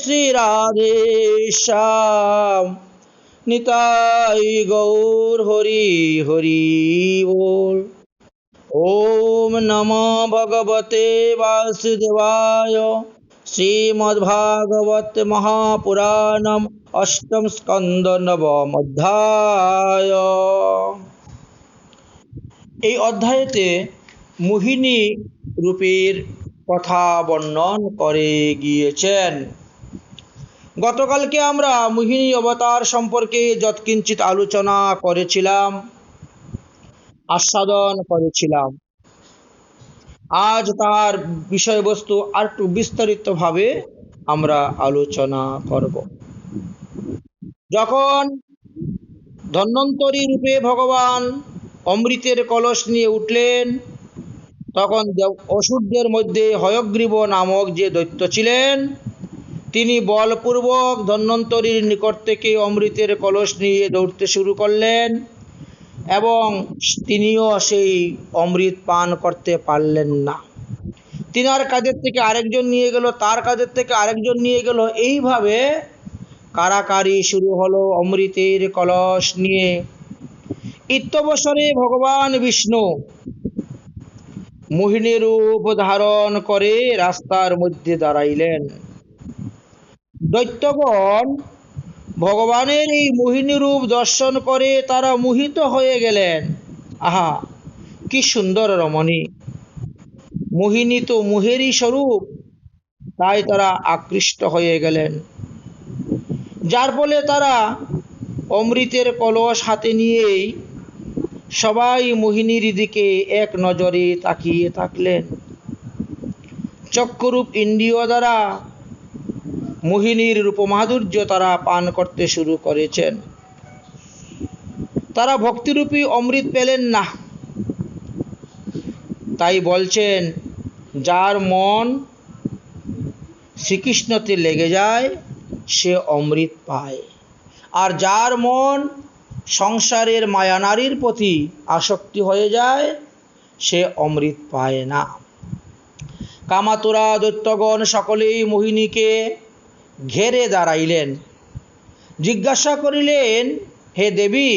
শ্রী রাধে শ্যাম নিতাই গৌর হরি হরি বল। ওম নমো ভগবতে বাসুদেবায়। শ্রীমদ্ভাগবত মহাপুরাণম অষ্টম স্কন্দ নবম অধ্যায়। এই অধ্যায়েতে মোহিনী রূপের কথা বর্ণন করে গিয়েছেন। গতকালকে আমরা মোহিনী অবতার সম্পর্কে যৎকিঞ্চিত আলোচনা করেছিলাম, আস্বাদন করেছিলাম। আজ তার বিষয়বস্তু আর একটু বিস্তারিতভাবে আমরা আলোচনা করব। যখন ধন্বন্তরী রূপে ভগবান অমৃতের কলস নিয়ে উঠলেন, তখন অসুরদের মধ্যে হয়গ্রীব নামক যে দৈত্য ছিলেন, তিনি বলপূর্বক ধন্বন্তরীর নিকট থেকে অমৃতের কলস নিয়ে দৌড়তে শুরু করলেন এবং তিনিও সেই অমৃত পান করতে পারলেন না। তিনার কাঁধের থেকে আরেকজন নিয়ে গেল, তার কাঁধের থেকে আরেকজন নিয়ে গেল, এইভাবে কারাকারি শুরু হলো অমৃতের কলস নিয়ে। ইত্যবসরে ভগবান বিষ্ণু মোহিনী রূপ ধারণ করে রাস্তার মধ্যে দাঁড়াইলেন। দৈত্যগণ ভগবানের এই মোহিনী রূপ দর্শন করে তারা মোহিত হয়ে গেলেন। আহা, কি সুন্দর রমণী! মোহিনী তো মোহেরই স্বরূপ, তাই তারা আকৃষ্ট হয়ে গেলেন। যার ফলে তারা অমৃতের কলস হাতে নিয়েই সবাই মোহিনীর দিকে এক নজরে তাকিয়ে থাকলেন। চক্ষুরূপ ইন্দ্রিয় দ্বারা মোহিনীর রূপমাধুর্য তারা পান করতে শুরু করেছেন। তারা ভক্তিরূপী অমৃত পেলেন না, তাই বলছেন, যার মন শ্রীকৃষ্ণতে লেগে যায় সে অমৃত পায়, আর যার মন সংসারের মায়া নারীর প্রতি আসক্তি হয়ে যায় সে অমৃত পায় না। কামাতুরা দৈত্যগণ সকলেই মোহিনীকে ঘেরে দাঁড়াইলেন। জিজ্ঞাসা করিলেন, হে দেবী,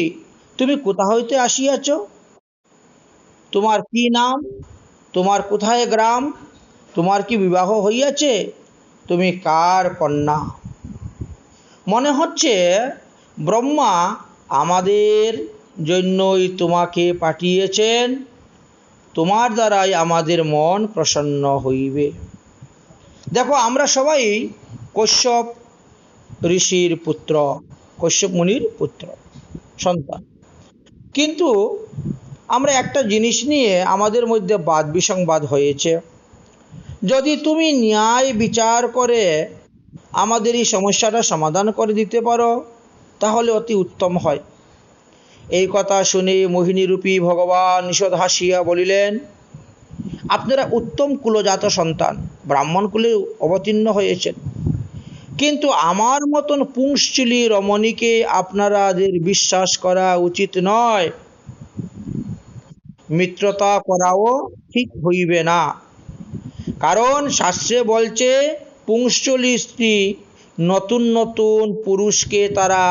তুমি কোথা হইতে আসিয়াছ? তোমার কি নাম? তোমার কোথায় গ্রাম? তোমার কি বিবাহ হইয়াছে? তুমি কার কন্যা? মনে হচ্ছে ব্রহ্মা আমাদের জন্যই তোমাকে পাঠিয়েছেন, তোমার দ্বারাই আমাদের মন প্রসন্ন হইবে। দেখো, আমরা সবাই কশ্যপ ঋষির পুত্র, কশ্যপ মুনির পুত্র সন্তান, কিন্তু আমরা একটা জিনিস নিয়ে আমাদের মধ্যে বাদ বিসংবাদ হয়েছে। যদি তুমি ন্যায় বিচার করে আমাদের এই সমস্যাটা সমাধান করে দিতে পারো তাহলে অতি উত্তম হয়। এই কথা শুনে মোহিনীরূপী ভগবান ঈষৎ হাসিয়া বলিলেন, আপনারা উত্তম কুলজাত সন্তান, ব্রাহ্মণ কুলে অবতীর্ণ হয়েছেন, কিন্তু আমার মতন পুংশ্চলী রমণীকে আপনাদের বিশ্বাস করা উচিত নয়। মিত্রতা করাও ঠিক হইবে না, কারণ শাস্ত্রে বলছে পুংশ্চলী স্ত্রী নতুন নতুন পুরুষকে তারা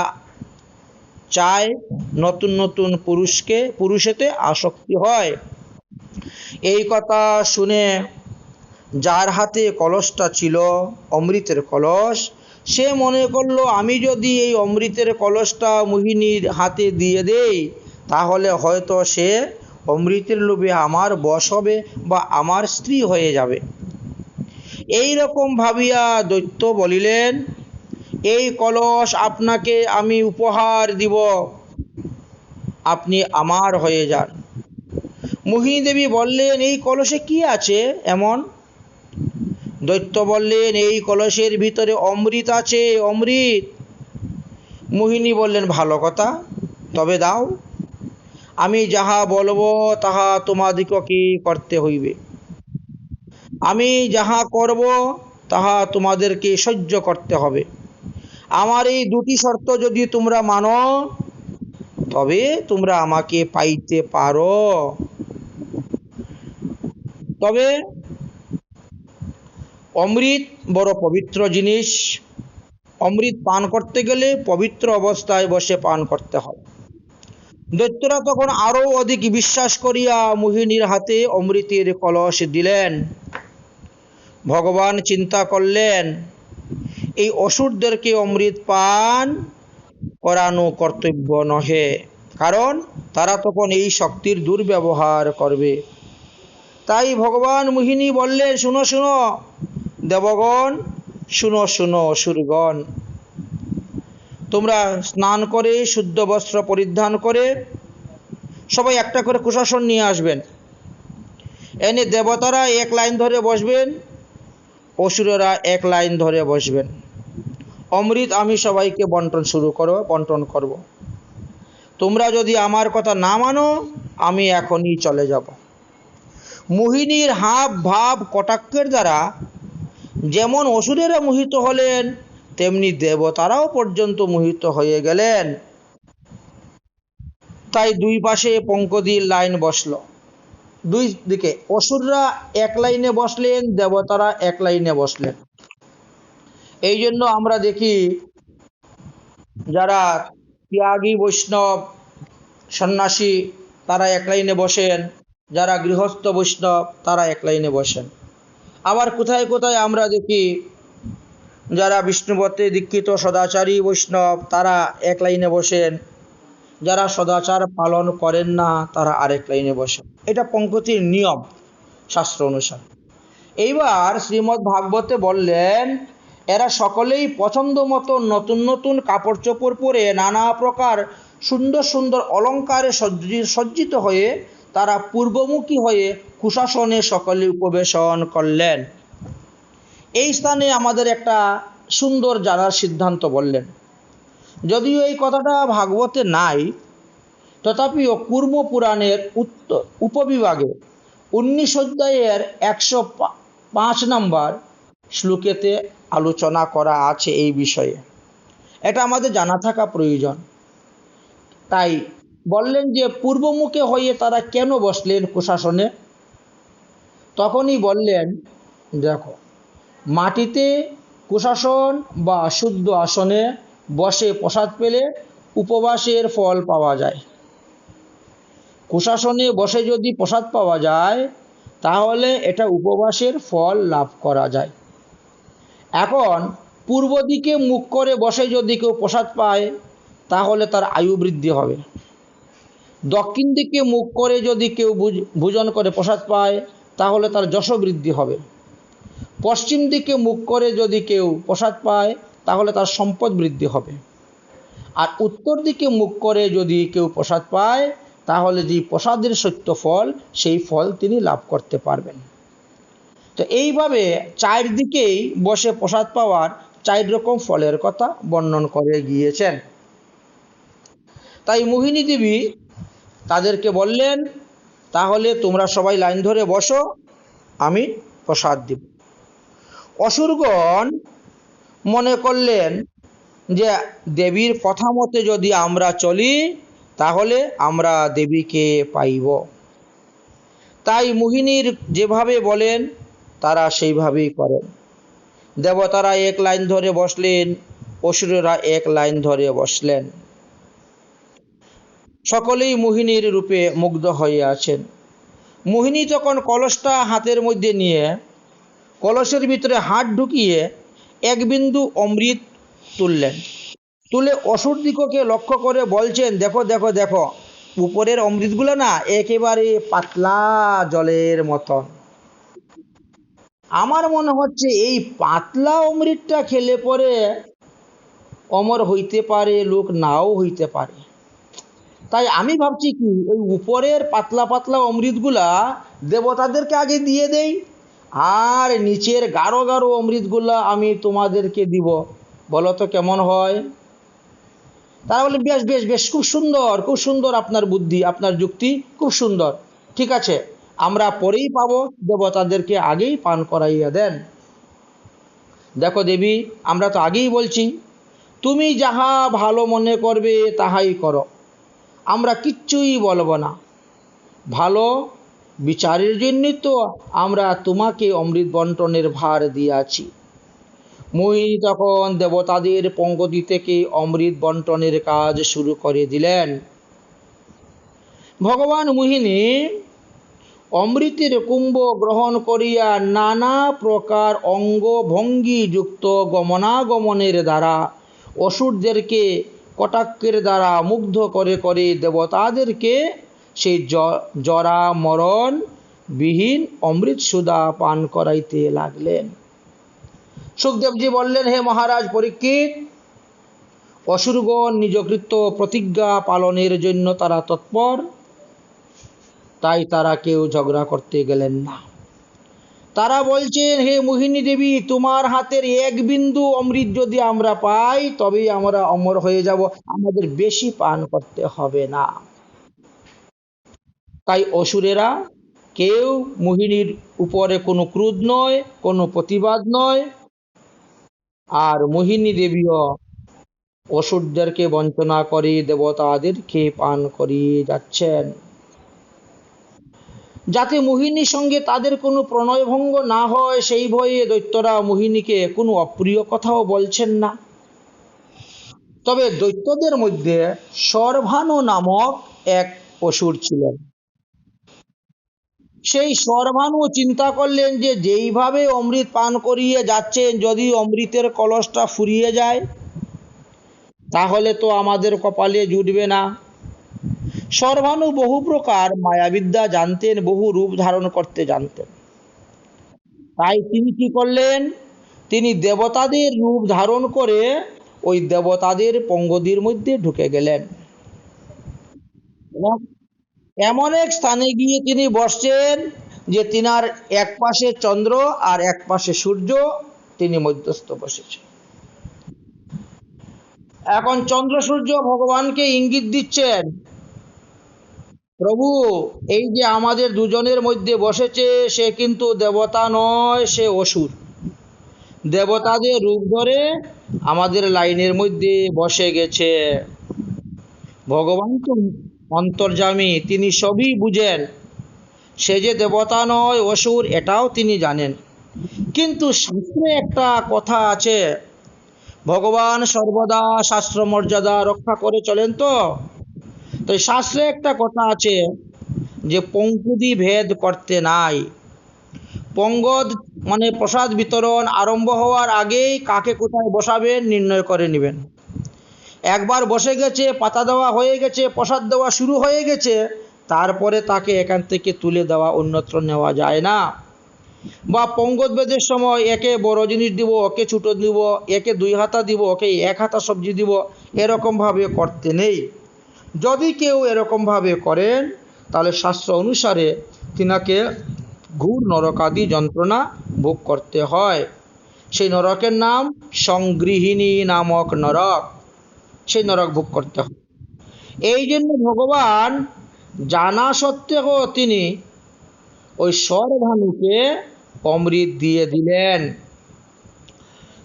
চায়, নতুন নতুন পুরুষেতে আসক্তি হয়। এই কথা শুনে যার হাতে কলসটা ছিল, অমৃতের কলস, সে মনে করলো, আমি যদি এই অমৃতের কলসটা মোহিনীর হাতে দিয়ে দেই তাহলে হয়তো সে অমৃতের লোভে আমার বশ হবে বা আমার স্ত্রী হয়ে যাবে। এই রকম ভাবিয়া দৈত্য বলিলেন, এই কলস আপনাকে আমি উপহার দিব, আপনি আমার হয়ে যান। মোহিনী দেবী বললেন, এই কলসে কি আছে এমন? দৈত্য বললেন, এই কলসের ভিতরে অমৃত আছে, অমৃত। মোহিনী বললেন, ভালো কথা, তবে দাও, আমি যাহা বলবো তাহা তোমাদিগকে করতে হইবে। আমি যাহা করব তাহা তোমাদেরকে সহ্য করতে হবে। আমার এই দুটি শর্ত যদি তোমরা মানো তবে তোমরা আমাকে পাইতে পারো। তবে অমৃত বড় পবিত্র জিনিস, অমৃত পান করতে গেলে পবিত্র অবস্থায় বসে পান করতে হয়। দৈত্যরা তখন আরো অধিক বিশ্বাস করিয়া মোহিনীর হাতে অমৃতের কলস দিলেন। ভগবান চিন্তা করলেন, এই অসুরদেরকে অমৃত পান করানো কর্তব্য নহে, কারণ তারা তখন এই শক্তির দুর্ব্যবহার করবে। তাই ভগবান মোহিনী বললেন, শুনো শুনো দেবগণ, শুনো শুনো অসুরগণ, তোমরা স্নান করে শুদ্ধ বস্ত্র পরিধান করে সবাই একটা করে কুশাসন নিয়ে আসবেন। এনে দেবতারা এক লাইন ধরে বসবেন, অসুরেরা এক লাইন ধরে বসবেন। অমৃত আমি সবাইকে বন্টন করব। তোমরা যদি আমার কথা না মানো, আমি এখনই চলে যাব। মোহিনীর হাব ভাব কটাক্ষের দ্বারা যেমন অসুরেরা মোহিত হলেন, তেমনি দেবতারাও পর্যন্ত মোহিত হয়ে গেলেন। তাই দুই পাশে পঙ্কদির লাইন বসল। দুই দিকে অসুররা এক লাইনে বসলেন, দেবতারা এক লাইনে বসলেন। এই জন্য আমরা দেখি যারা ত্যাগী বৈষ্ণব সন্ন্যাসী তারা এক লাইনে বসেন, যারা গৃহস্থ বৈষ্ণব তারা এক লাইনে বসেন। আবার কোথায় কোথায় আমরা দেখি যারা বিষ্ণুপথে দীক্ষিত সদাচারী বৈষ্ণব তারা এক লাইনে বসেন, যারা সদাচার পালন করেন না তারা আরেক লাইনে বসেন। এটা পঙ্কতির নিয়ম শাস্ত্র অনুসারে। এইবার শ্রীমদ্ ভাগবতে বললেন, এরা সকলেই পছন্দ মতো নতুন নতুন কাপড় চোপড় পরে নানা প্রকার সুন্দর সুন্দর অলঙ্কারে সজ্জিত হয়ে তারা পূর্বমুখী হয়ে কুশাসনে সকলে উপবেশন করলেন। এই স্থানে আমাদের একটা সুন্দর জানার সিদ্ধান্ত বললেন। যদিও এই কথাটা ভাগবতে নাই, তথাপিও কুর্ম পুরাণের উপবিভাগে 19 অধ্যায়ের 105 নম্বর শ্লোকেতে আলোচনা করা আছে এই বিষয়ে। এটা আমাদের জানা থাকা প্রয়োজন। তাই বললেন যে পূর্বমুখে হয়ে তারা কেন বসলেন কুশাসনে। তখনই বললেন, দেখো, মাটিতে কুশাসন বা শুদ্ধ আসনে বসে প্রসাদ পেলে উপবাসের ফল পাওয়া যায়। কুশাসনে বসে যদি প্রসাদ পাওয়া যায় তাহলে এটা উপবাসের ফল লাভ করা যায়। এখন পূর্ব দিকে মুখ করে বসে যদি কেউ প্রসাদ পায় তাহলে তার আয়ু বৃদ্ধি হবে। দক্ষিণ দিকে মুখ করে যদি কেউ ভোজন করে প্রসাদ পায় তাহলে তার যশ বৃদ্ধি হবে। পশ্চিম দিকে মুখ করে যদি কেউ প্রসাদ পায় তাহলে তার সম্পদ বৃদ্ধি হবে। আর উত্তর দিকে মুখ করে যদি কেউ প্রসাদ পায় তাহলে যে প্রসাদের সত্য ফল সেই ফল তিনি লাভ করতে পারবেন। তো এইভাবে চারদিকেই বসে প্রসাদ পাওয়ার 4 রকম ফলের কথা বর্ণন করে গিয়েছেন। তাই মোহিনী দেবী তাদেরকে বললেন, তাহলে তোমরা সবাই লাইন ধরে বসো, আমি প্রসাদ দিব। অসুরগণ মনে করলেন যে দেবীর কথা মতে যদি আমরা চলি তাহলে আমরা দেবীকে পাইব। তাই মোহিনীর যেভাবে বলেন তারা সেইভাবেই করেন। দেবতারা এক লাইন ধরে বসলেন, অসুরেরা এক লাইন ধরে বসলেন। সকলেই মোহিনীর রূপে মুগ্ধ হয়ে আছেন। মোহিনী তখন কলসটা হাতের মধ্যে নিয়ে কলসের ভিতরে হাত ঢুকিয়ে এক বিন্দু অমৃত তুললেন। তুলে অসুর দিগকে লক্ষ্য করে বলছেন, দেখো দেখো দেখো, উপরের অমৃতগুলো না একেবারে পাতলা জলের মতন। আমার মনে হচ্ছে এই পাতলা অমৃতটা খেলে পরে অমর হইতে পারে, লোক নাও হইতে পারে। তাই আমি ভাবছি কি, ওই উপরের পাতলা পাতলা অমৃতগুলা দেবতাদেরকে আগে দিয়ে দেই, আর নিচের গাঢ় গাঢ় অমৃতগুলা আমি তোমাদেরকে দিব, বলো তো কেমন হয়। তারা বলে, বেশ বেশ বেশ, খুব সুন্দর খুব সুন্দর, আপনার বুদ্ধি আপনার যুক্তি খুব সুন্দর, ঠিক আছে, আমরা পরেই পাবো, দেবতাদেরকে আগেই পান করাইয়া দেন। দেখো দেবী, আমরা তো আগেই বলছি, তুমি যাহা ভালো মনে করবে তাহাই করো, আমরা কিচ্ছুই বলবো না। ভালো বিচারের জন্যই তো আমরা তোমাকে অমৃত বন্টনের ভার দিয়াছি। মোহিনী তখন দেবতাদের পঙ্গতি থেকে অমৃত বন্টনের কাজ শুরু করে দিলেন। ভগবান মোহিনী অমৃতের কুম্ভ গ্রহণ করিয়া নানা প্রকার অঙ্গ ভঙ্গি যুক্ত গমনাগমনের দ্বারা অসুরদেরকে কটাক্ষের দ্বারা মুগ্ধ করে করে দেবতাদেরকে সেই জরা মরণ বিহীন অমৃত সুধা পান করাইতে লাগলেন। সুখদেবজি বললেন, হে মহারাজ পরীক্ষিত, অসুরগণ নিজকৃত প্রতিজ্ঞা পালনের জন্য তারা তৎপর, তাই তারা কেউ ঝগড়া করতে গেলেন না। তারা বলছেন, হে মোহিনী দেবী, তোমার হাতের এক বিন্দু অমৃত যদি আমরা পাই তবেই আমরা অমর হয়ে যাব, আমাদের বেশি পান করতে হবে না। তাই অসুরেরা কেউ মোহিনীর উপরে কোনো ক্রোধ নয়, কোনো প্রতিবাদ নয়, আর মোহিনী দেবীও অসুরদেরকে বঞ্চনা করে দেবতাদেরকে পান করিয়ে যাচ্ছেন। যাতে মোহিনীর সঙ্গে তাদের কোনো প্রণয়ভঙ্গ না হয় সেই ভয়ে দৈত্যরা মোহিনীকে কোনো অপ্রিয় কথাও বলছেন না। তবে দৈত্যদের মধ্যে সর্বানু নামক এক অসুর ছিলেন। সেই সর্বানু চিন্তা করলেন যে যেইভাবে অমৃত পান করিয়ে যাচ্ছেন, যদি অমৃতের কলসটা ফুরিয়ে যায় তাহলে তো আমাদের কপালে জুটবে না। সর্বানু বহু প্রকার মায়াবিদ্যা জানতেন, বহু রূপ ধারণ করতে জানতেন। তাই তিনি কি করলেন, তিনি দেবতাদের রূপ ধারণ করে ওই দেবতাদের পঙ্গদির মধ্যে ঢুকে গেলেন। এমন এক স্থানে গিয়ে তিনি বসছেন যে তিনার এক পাশে চন্দ্র আর এক পাশে সূর্য, তিনি মধ্যস্থ বসেছেন। এখন চন্দ্র সূর্য ভগবানকে ইঙ্গিত দিচ্ছেন, প্রভু, এই যে আমাদের দুজনের মধ্যে বসেছে সে কিন্তু দেবতা নয়, সে অসুর। দেবতাদের রূপ ধরে আমাদের লাইনের মধ্যে বসে গেছে। ভগবান তো অন্তর্যামী, তিনি সবই বুঝেন। সে যে দেবতা নয়, অসুর, এটাও তিনি জানেন। কিন্তু শাস্ত্রে একটা কথা আছে, ভগবান সর্বদা শাস্ত্র মর্যাদা রক্ষা করে চলেন। তো শাস্ত্রে একটা কথা আছে যে পঙ্কুদি ভেদ করতে নাই। পঙ্গদ মানে প্রসাদ বিতরণ আরম্ভ হওয়ার আগেই কাকে কোথায় বসাবেন নির্ণয় করে নেবেন। একবার বসে গেছে, পাতা দেওয়া হয়ে গেছে, প্রসাদ দেওয়া শুরু হয়ে গেছে, তারপরে তাকে এখান থেকে তুলে দেওয়া অন্যত্র নেওয়া যায় না। বা পঙ্গদ বেদের সময় একে বড় জিনিস দিব, ওকে ছোট দিব, একে 2 হাতা দিব, ওকে 1 হাতা সবজি দিব, এরকমভাবে করতে নেই। যদি কেউ এরকমভাবে করেন তাহলে শাস্ত্র অনুসারে তিনাকে ঘোর নরকাদি যন্ত্রণা ভোগ করতে হয়। সেই নরকের নাম সংগৃহিণী নামক নরক, সেই নরক ভোগ করতে হয়। এই জন্য ভগবান জানা সত্ত্বেও তিনি ওই সর্বানুকে অমৃত দিয়ে দিলেন।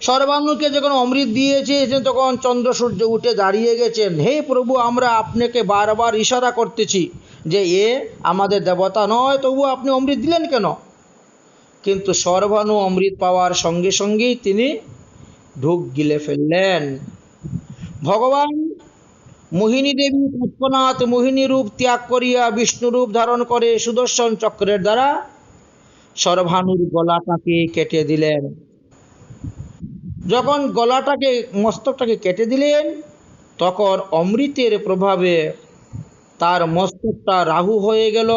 সর্বানুকে যখন অমৃত দিয়েছে তখন চন্দ্র সূর্য উঠে দাঁড়িয়ে গেছেন, হে প্রভু, আমরা আপনাকে বারবার ইশারা করতেছি যে এ আমাদের দেবতা নয়, তবু আপনি অমৃত দিলেন কেন? কিন্তু সর্বানু অমৃত পাওয়ার সঙ্গে সঙ্গেই তিনি ঢুক গিলে ফেললেন। ভগবান মোহিনী দেবী তৎক্ষণাৎ মোহিনী রূপ ত্যাগ করিয়া বিষ্ণু রূপ ধারণ করে সুদর্শন চক্রের দ্বারা সর্বানুর গলাটাকে কেটে দিলেন। যখন গলাটাকে, মস্তকটাকে কেটে দিলেন, তখন অমৃতের প্রভাবে তার মস্তকটা রাহু হয়ে গেল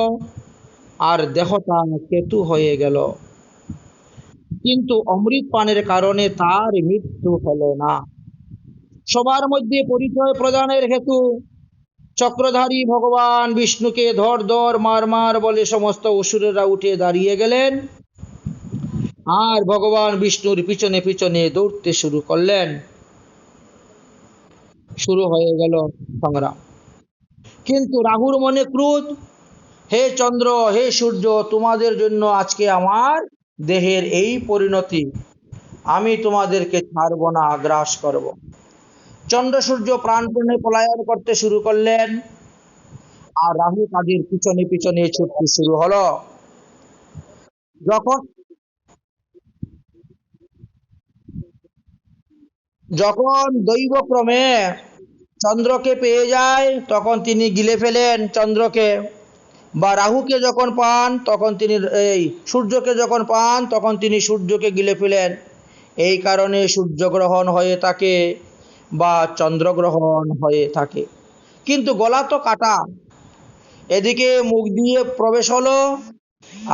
আর দেহটা কেতু হয়ে গেল। কিন্তু অমৃত পানের কারণে তার মৃত্যু হলো না। সবার মধ্যে পরিচয় প্রদানের হেতু চক্রধারী ভগবান বিষ্ণুকে ধর ধর মার মার বলে সমস্ত অসুরেরা উঠে দাঁড়িয়ে গেলেন আর ভগবান বিষ্ণুর পিছনে পিছনে দৌড়তে শুরু করলেন। শুরু হয়ে গেল সংগ্রাম। কিন্তু রাহুর মনে ক্রোধ, হে চন্দ্র, হে সূর্য, তোমাদের জন্য আজকে আমার দেহের এই পরিণতি, আমি তোমাদেরকে ছাড়ব না, গ্রাস করব। চন্দ্র সূর্য প্রাণপণে পলায়ন করতে শুরু করলেন আর রাহু তাদের পিছনে পিছনে ছুটতে শুরু হলো। যখন যখন দৈবক্রমে চন্দ্রকে পেয়ে যায় তখন তিনি গিলে ফেলেন চন্দ্রকে, বা রাহুকে যখন পান তখন তিনি এই সূর্যকে যখন পান তখন তিনি সূর্যকে গিলে ফেলেন। এই কারণে সূর্যগ্রহণ হয়ে থাকে বা চন্দ্রগ্রহণ হয়ে থাকে। কিন্তু গলা তো কাটা, এদিকে মুখ দিয়ে প্রবেশ হলো,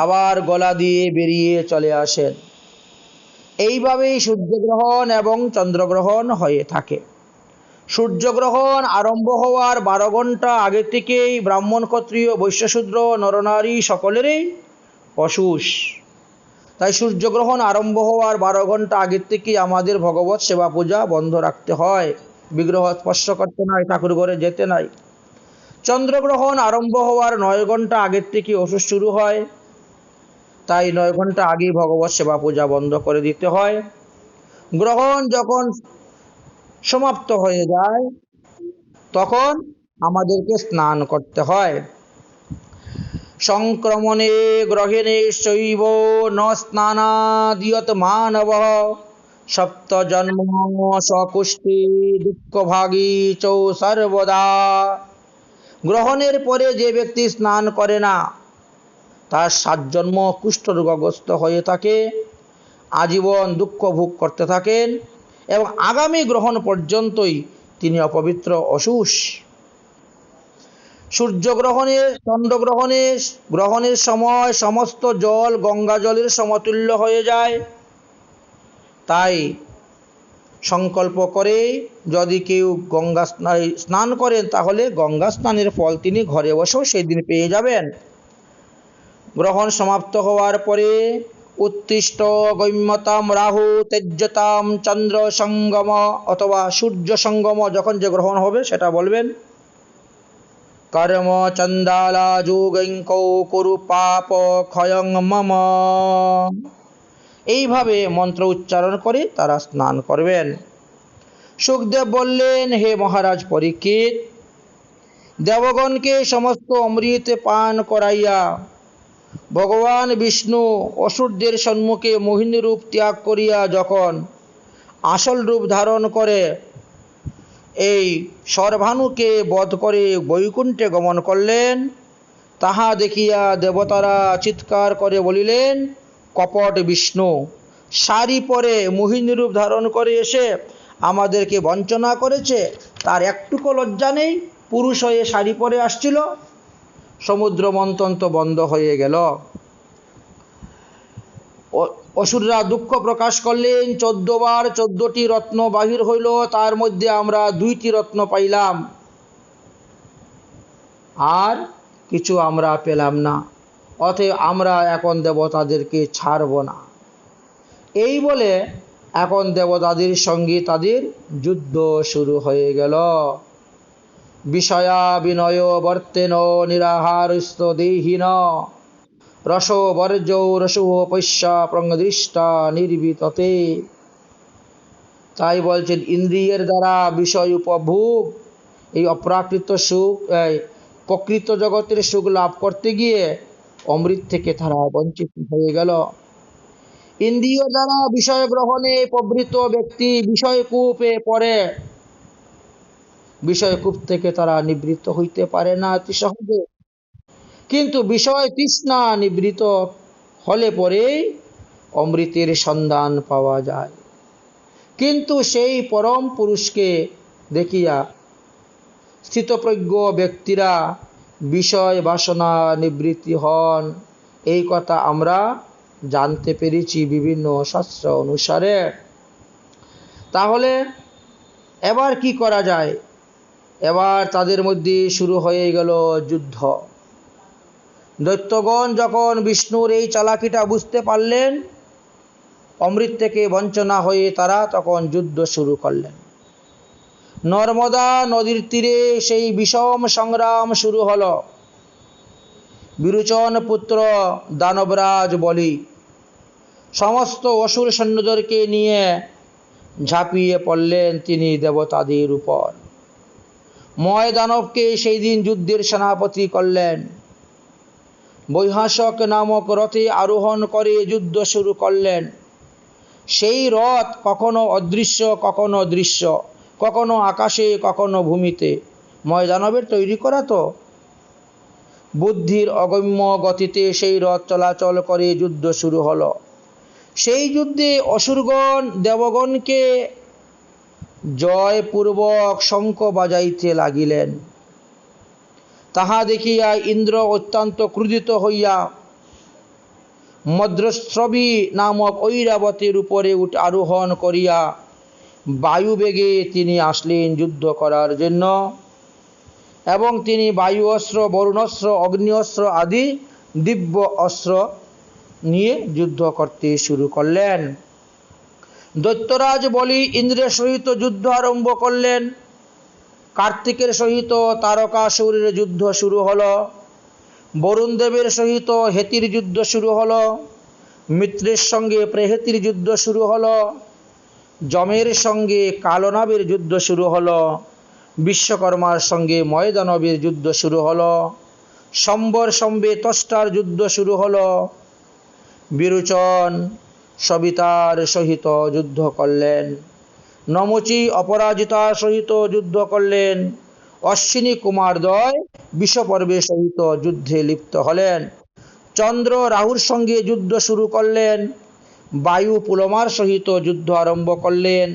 আবার গলা দিয়ে বেরিয়ে চলে আসেন। এইভাবেই সূর্যগ্রহণ এবং চন্দ্রগ্রহণ হয়ে থাকে। সূর্যগ্রহণ আরম্ভ হওয়ার 12 ঘন্টা আগে থেকেই ব্রাহ্মণ, ক্ষত্রিয়, বৈশ্য, শূদ্র, নরনারী সকলেরই অসুস। তাই সূর্যগ্রহণ আরম্ভ হওয়ার 12 ঘন্টা আগের থেকেই আমাদের ভগবত সেবা পূজা বন্ধ রাখতে হয়, বিগ্রহ স্পর্শ করতে নাই, ঠাকুর ঘরে যেতে নাই। চন্দ্রগ্রহণ আরম্ভ হওয়ার 9 ঘন্টা আগের থেকে ওষুধ শুরু হয়, তাই 9 ঘন্টা আগেই ভগবত সেবা পূজা বন্ধ করে দিতে হয়। গ্রহণ যখন সমাপ্ত হয়ে যায় তখন আমাদেরকে স্নান করতে হয়। সংক্রমণে গ্রহণে শৈব ন স্নানাদিয়ত মানব সপ্ত জন্ম সকুষ্টি দুঃখভাগী চৌ সর্বদা। গ্রহণের পরে যে ব্যক্তি স্নান করে না তার 7 জন্ম কুষ্ঠরোগগ্রস্ত হয়ে থাকে, আজীবন দুঃখ ভোগ করতে থাকেন এবং আগামী গ্রহণ পর্যন্তই তিনি অপবিত্র অসুস। সূর্যগ্রহণের চন্দ্রগ্রহণের গ্রহণের সময় সমস্ত জল গঙ্গা জলের সমতুল্য হয়ে যায়। তাই সংকল্প করে যদি কেউ গঙ্গা স্নান করেন তাহলে গঙ্গা স্নানের ফল তিনি ঘরে বসেও সেই দিন পেয়ে যাবেন। গ্রহণ সমাপ্ত হওয়ার পরে উত্তিষ্ট গম্যতাম রাহু তেজ্যতাম চন্দ্র সঙ্গম অথবা সূর্য সঙ্গম, যখন যে গ্রহণ হবে সেটা বলবেন। কর্ম চন্দালা যুগঙ্কৌ কুরু পাপ ক্ষয়ং মম, এইভাবে মন্ত্র উচ্চারণ করে তারা স্নান করবেন। সুখদেব বললেন, হে মহারাজ পরীক্ষিত, দেবগণকে সমস্ত অমৃত পান করাইয়া ভগবান বিষ্ণু অসুরদের সম্মুখে মোহিনী রূপ ত্যাগ করিয়া যখন আসল রূপ ধারণ করে এই সরভানুকে বধ করে বৈকুণ্ঠে গমন করলেন, তাহা দেখিয়া দেবতারা চিৎকার করে বলিলেন, কপট বিষ্ণু শাড়ি পরে মোহিনী রূপ ধারণ করে এসে আমাদেরকে বঞ্চনা করেছে, তার একটুকু লজ্জা নেই, পুরুষ হয়ে শাড়ি পরে আসছিল। সমুদ্র মন্থন তো বন্ধ হয়ে গেল। অসুররা দুঃখ প্রকাশ করলেন, 14 বার 14টি রত্ন বাহির হইল, তার মধ্যে আমরা 2টি রত্ন পাইলাম, আর কিছু আমরা পেলাম না, অতএব আমরা এখন দেবতাদেরকে ছাড়ব না। এই বলে এখন দেবতাদের সঙ্গে তাদের যুদ্ধ শুরু হয়ে গেল। বিষয়া বিনয় বর্তেন নিরাহারস্ত দেহিন রসো বর্জৌ রসো পৈশ্যা প্রঙ্গদৃষ্টা নির্বিততে। তাই বলছেন, ইন্দ্রিয়ের দ্বারা বিষয় উপভোগ, এই অপ্রাকৃত সুখ, প্রকৃত জগতের সুখ লাভ করতে গিয়ে অমৃত থেকে তারা বঞ্চিত হয়ে গেল। ইন্দ্রিয় দ্বারা বিষয় গ্রহণে প্রবৃত্ত ব্যক্তি বিষয়কূপে পড়ে, বিষয়কূপ থেকে তারা নিবৃত্ত হইতে পারে না অতি সহজে। কিন্তু বিষয় তৃষ্ণা নিবৃত হলে পরে অমৃতের সন্ধান পাওয়া যায়। কিন্তু সেই পরম পুরুষকে দেখিয়া স্থিতপ্রজ্ঞ ব্যক্তিরা বিষয় বাসনা নিবৃত্তি হন, এই কথা আমরা জানতে পেরেছি বিভিন্ন শাস্ত্র অনুসারে। তাহলে এবার কি করা যায়? এবার তাদের মধ্যে শুরু হয়ে গেল যুদ্ধ। দৈত্যগণ যখন বিষ্ণুর এই চালাকিটা বুঝতে পারলেন, অমৃত থেকে বঞ্চনা হয়ে তারা তখন যুদ্ধ শুরু করলেন। নর্মদা নদীর তীরে সেই বিষম সংগ্রাম শুরু হলো। বিরোচন পুত্র দানবরাজ বলি সমস্ত অসুর সৈন্যদেরকে নিয়ে ঝাঁপিয়ে পড়লেন তিনি দেবতাদের উপর। ময় দানবকে সেই দিন যুদ্ধের সেনাপতি করলেন। বৈহাসক নামক রথে আরোহণ করে যুদ্ধ শুরু করলেন। সেই রথ কখনো অদৃশ্য কখনো দৃশ্য, কখনো আকাশে কখনো ভূমিতে। ময়দানবের তৈরি করা তো। বুদ্ধির অগম্য গতিতে সেই রথ চলাচল করে যুদ্ধ শুরু হলো। সেই যুদ্ধে অসুরগণ দেবগণকে জয়পূর্বক শঙ্খ বাজাইতে লাগিলেন। তাহা দেখিয়া ইন্দ্র অত্যন্ত ক্রুধিত হইয়া মদ্রস্রবী নামক ঐরাবতের উপরে আরোহণ করিয়া বায়ুবেগে তিনি আসলেন যুদ্ধ করার জন্য। এবং তিনি বায়ু অস্ত্র, বরুণাস্ত্র, অগ্নিঅস্ত্র আদি দিব্য অস্ত্র নিয়ে যুদ্ধ করতে শুরু করলেন। দৈত্যরাজ বলি ইন্দ্রের সহিত যুদ্ধ আরম্ভ করলেন। কার্তিকের সহিত তারকাসুরের যুদ্ধ শুরু হলো। বরুণদেবের সহিত হেতির যুদ্ধ শুরু হলো। মিত্রের সঙ্গে প্রেহেতির যুদ্ধ শুরু হলো। যমের সঙ্গে কালনাবের যুদ্ধ শুরু হলো। বিশ্বকর্মার সঙ্গে ময়দানবের যুদ্ধ শুরু হলো। সম্বর সঙ্গে ত্বষ্টার যুদ্ধ শুরু হলো। বিরোচন সবিতার সহিত যুদ্ধ করলেন। নমচি অপরাজিতার সহিত যুদ্ধ করলেন। অশ্বিনী কুমারদ্বয় বিষপর্বের সহিত যুদ্ধে লিপ্ত হলেন। চন্দ্র রাহুর সঙ্গে যুদ্ধ শুরু করলেন। বায়ু পুলমার সহিত যুদ্ধ আরম্ভ করলেন।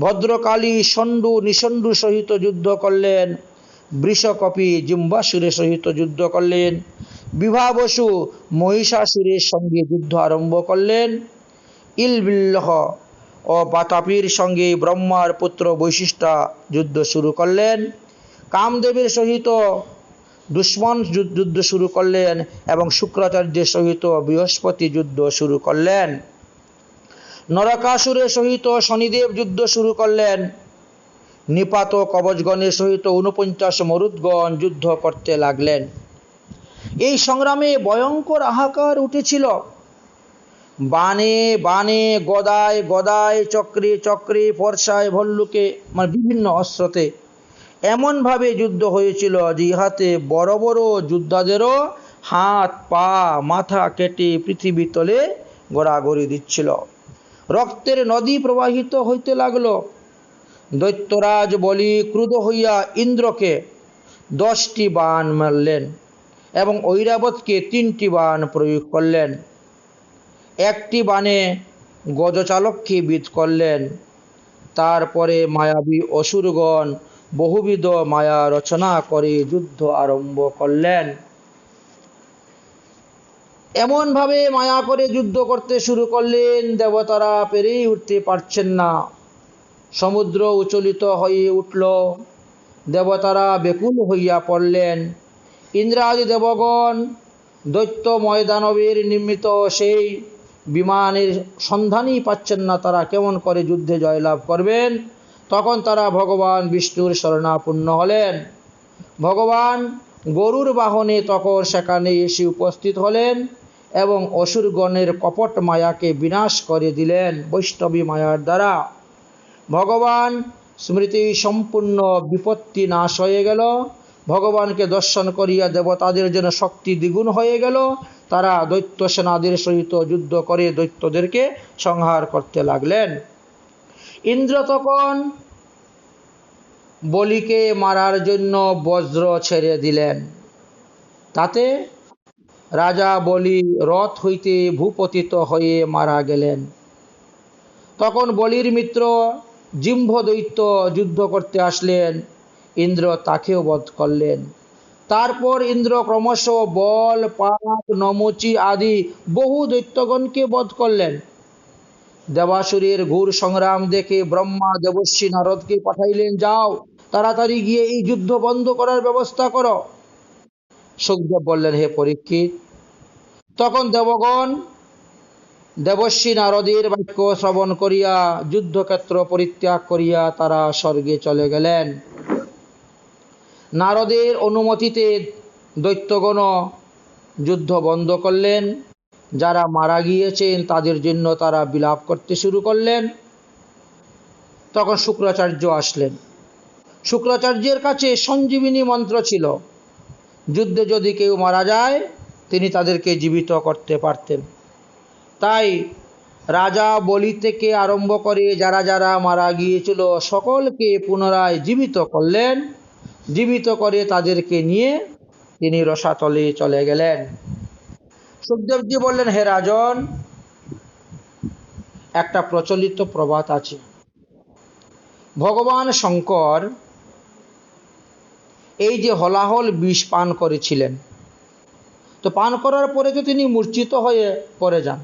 ভদ্রকালী ষণ্ডু নিষণ্ডু সহিত যুদ্ধ করলেন। বৃষকপি জিম্বাসুরের সহিত যুদ্ধ করলেন। বিভাবসু মহিষাসুরের সঙ্গে যুদ্ধ আরম্ভ করলেন। ইলবিল্লহ ও বাতাপির সঙ্গে ব্রহ্মার পুত্র বৈশিষ্ট্য যুদ্ধ শুরু করলেন। কামদেবের সহিত দুশ্মন যুদ্ধ শুরু করলেন এবং শুক্রাচার্যের সহিত বৃহস্পতি যুদ্ধ শুরু করলেন। নরকাসুরের সহিত শনিদেব যুদ্ধ শুরু করলেন। নিপাত কবচগণের সহিত ৪৯ মরুদ্গণ যুদ্ধ করতে লাগলেন। এই সংগ্রামে ভয়ঙ্কর হাহাকার উঠেছিল। বাণে বাণে, গদায় গদায়, চক্রে চক্রে, ফর্সায় ভল্লুকে, মানে বিভিন্ন অস্ত্রতে এমনভাবে যুদ্ধ হয়েছিল যে ইহাতে বড় বড় যোদ্ধাদেরও হাত পা মাথা কেটে পৃথিবী তলে গড়াগড়ি দিচ্ছিল। রক্তের নদী প্রবাহিত হইতে লাগলো। দৈত্যরাজ বলি ক্রুদ্ধ হইয়া ইন্দ্রকে 10টি বাণ মারলেন এবং ঐরাবতকে 3টি বাণ প্রয়োগ করলেন। একটি বাণে গজচালককে বিদ্ধ করলেন। তারপরে মায়াবী অসুরগণ বহুবিধ মায়া রচনা করে যুদ্ধ আরম্ভ করলেন। এমনভাবে মায়া করে যুদ্ধ করতে শুরু করলেন, দেবতারা পেরেই উঠতে পারছেন না। সমুদ্র উচ্ছলিত হয়ে উঠল। দেবতারা বেকুল হইয়া পড়লেন। ইন্দ্রাদি দেবগণ দৈত্য ময়দানবের নির্মিত সেই বিমানের সন্ধানই পাচ্ছেন না, তারা কেমন করে যুদ্ধে জয়লাভ করবেন। তখন তারা ভগবান বিষ্ণুর শরণাপন্ন হলেন। ভগবান গরুর বাহনে তখন সেখানে এসে উপস্থিত হলেন এবং অসুরগণের কপট মায়াকে বিনাশ করে দিলেন বৈষ্ণবী মায়ার দ্বারা। ভগবান স্মৃতি সম্পূর্ণ বিপত্তি নাশ হয়ে গেল। ভগবানকে দর্শন করিয়া দেবতাদের যেন শক্তি দ্বিগুণ হয়ে গেল। তারা দৈত্য সেনাদের সহিত যুদ্ধ করে দৈত্যদেরকে সংহার করতে লাগলেন। ইন্দ্র তখন বলিকে মারার জন্য বজ্র ছেড়ে দিলেন। তাতে রাজা বলি রথ হইতে ভূপতিত হয়ে মারা গেলেন। তখন বলির মিত্র জিম্ভ দৈত্য যুদ্ধ করতে আসলেন। ইন্দ্র তাকেও বধ করলেন। তারপর ইন্দ্র ক্রমশ বল, পাক, নমচি আদি বহু দৈত্যগণকে বধ করলেন। দেবাসুরের ঘোর সংগ্রাম দেখে ব্রহ্মা দেবর্ষি নারদকে পাঠাইলেন, যাও তাড়াতাড়ি গিয়ে এই যুদ্ধ বন্ধ করার ব্যবস্থা করো। সুখদেব বললেন, হে পরীক্ষিত। তখন দেবগণ দেবর্ষি নারদের বাক্য শ্রবণ করিয়া যুদ্ধক্ষেত্র পরিত্যাগ করিয়া তারা স্বর্গে চলে গেলেন। নারদের অনুমতিতে দৈত্যগণ যুদ্ধ বন্ধ করলেন। যারা মারা গিয়েছেন তাদের জন্য তারা বিলাপ করতে শুরু করলেন। তখন শুক্রাচার্য আসলেন। শুক্রাচার্যের কাছে সঞ্জীবিনী মন্ত্র ছিল। যুদ্ধে যদি কেউ মারা যায় তিনি তাদেরকে জীবিত করতে পারতেন। তাই রাজা বলি থেকে আরম্ভ করে যারা যারা মারা গিয়েছিল সকলকে পুনরায় জীবিত করলেন। জীবিত করে তাদেরকে নিয়ে তিনি রসাতলে চলে গেলেন। সুখদেবজি বললেন, হে রাজন, একটা প্রচলিত প্রবাদ আছে, ভগবান শঙ্কর এই যে হলাহল বিষ পান করেছিলেন, তো পান করার পরে তো তিনি মূর্ছিত হয়ে পড়ে যান।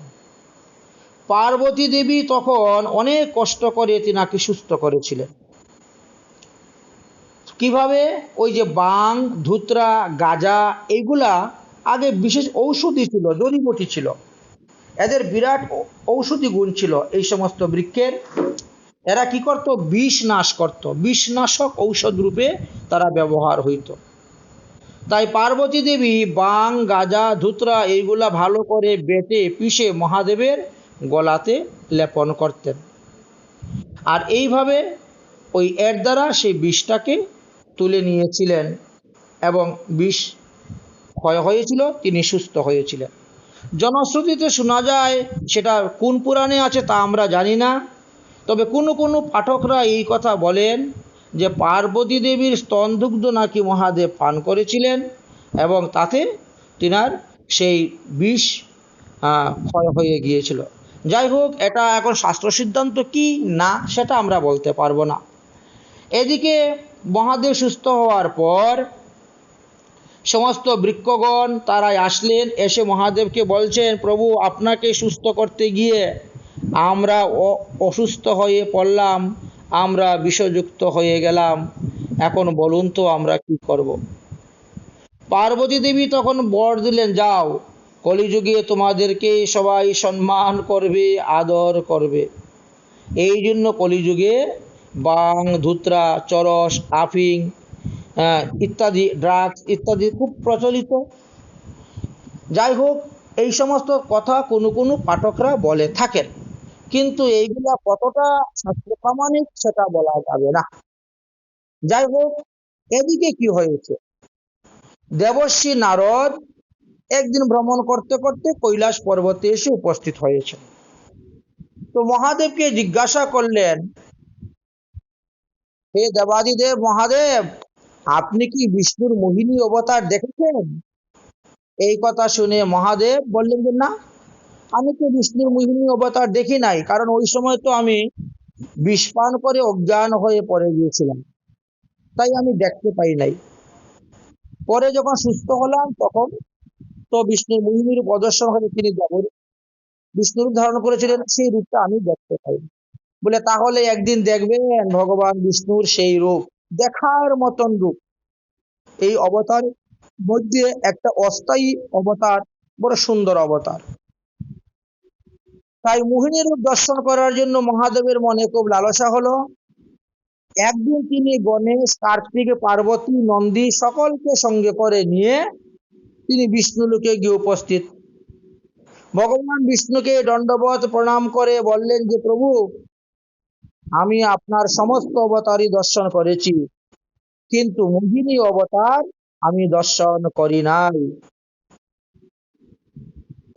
পার্বতী দেবী তখন অনেক কষ্ট করে তিনাকে সুস্থ করেছিলেন। কিভাবে? ওই যে বাং, ধুতরা, গাজা, এইগুলা আগে বিশেষ ঔষধি ছিল, জড়িবটি ছিল, এদের বিরাট ঔষধি গুণ ছিল এই সমস্ত বৃক্ষের। এরা কি করত? বিষ নাশ করত, বিষনাশক ঔষধ রূপে তারা ব্যবহার হইত। তাই পার্বতী দেবী বাং, গাজা, ধুতরা এইগুলা ভালো করে বেটে পিষে মহাদেবের গলাতে লেপন করতেন। আর এইভাবে ওই এর দ্বারা সেই বিষটাকে তুলে নিয়েছিলেন এবং বিষ ক্ষয় হয়েছিল, তিনি সুস্থ হয়েছিলেন। জনশ্রুতিতে শোনা যায়, সেটা কোন পুরাণে আছে তা আমরা জানি না, তবে কোনো কোনো পাঠকরা এই কথা বলেন যে পার্বতী দেবীর স্তনদুগ্ধ নাকি মহাদেব পান করেছিলেন এবং তাতে তিনার সেই বিষ ক্ষয় হয়ে গিয়েছিল। যাই হোক, এটা এখন শাস্ত্র সিদ্ধান্ত কি না সেটা আমরা বলতে পারবো না। এদিকে মহাদেব সুস্থ হওয়ার পর সমস্ত বৃক্ষগণ তারাই আসলেন, এসে মহাদেবকে বলছেন, প্রভু আপনাকে সুস্থ করতে গিয়ে আমরা অসুস্থ হয়ে পড়লাম, আমরা বিষযুক্ত হয়ে গেলাম, এখন বলুন তো আমরা কি করব। পার্বতী দেবী তখন বর দিলেন, যাও, কলিযুগে তোমাদেরকে সবাই সম্মান করবে, আদর করবে। এই জন্য কলিযুগে বাং, ধুতরা, চরস, আফিং ইত্যাদি ড্রাগস ইত্যাদি খুব প্রচলিত। যাই হোক, এই সমস্ত কথা কোনো কোনো পাঠকরা বলে থাকেন, কিন্তু এইগুলা কতটা শাস্ত্র প্রামাণিক সেটা বলা যাবে না। যাই হোক, এদিকে কি হয়েছে, দেবর্ষি নারদ একদিন ভ্রমণ করতে করতে কৈলাস পর্বতে এসে উপস্থিত হয়েছে। তো মহাদেবকে জিজ্ঞাসা করলেন, হে দেবাদিদেব মহাদেব, আপনি কি বিষ্ণুর মোহিনী অবতার দেখেছেন? এই কথা শুনে মহাদেব বললেন যে না, আমি তো বিষ্ণুর মোহিনী অবতার দেখি নাই, কারণ ওই সময় তো আমি বিষ পান করে অজ্ঞান হয়ে পড়ে গিয়েছিলাম, তাই আমি দেখতে পাই নাই। পরে যখন সুস্থ হলাম তখন তো বিষ্ণুর মোহিনীর প্রদর্শন হলে তিনি বিষ্ণুর ধারণ করেছিলেন, সেই রূপটা আমি দেখতে পাই। বলে, তাহলে একদিন দেখবেন ভগবান বিষ্ণুর সেই রূপ, দেখার মতন রূপ। এই অবতার মধ্যে একটা অস্থায়ী অবতার, বড় সুন্দর অবতার। তাই মোহিনী রূপ দর্শন করার জন্য মহাদেবের মনে খুব লালসা হলো। একদিন তিনি গণেশ, কার্তিক, পার্বতী, নন্দী সকলকে সঙ্গে করে নিয়ে তিনি বিষ্ণুলোকে গিয়ে উপস্থিত। ভগবান বিষ্ণুকে দণ্ডবত প্রণাম করে বললেন যে, প্রভু, আমি আপনার সমস্ত অবতারই দর্শন করেছি, কিন্তু মোহিনী অবতার আমি দর্শন করি নাই।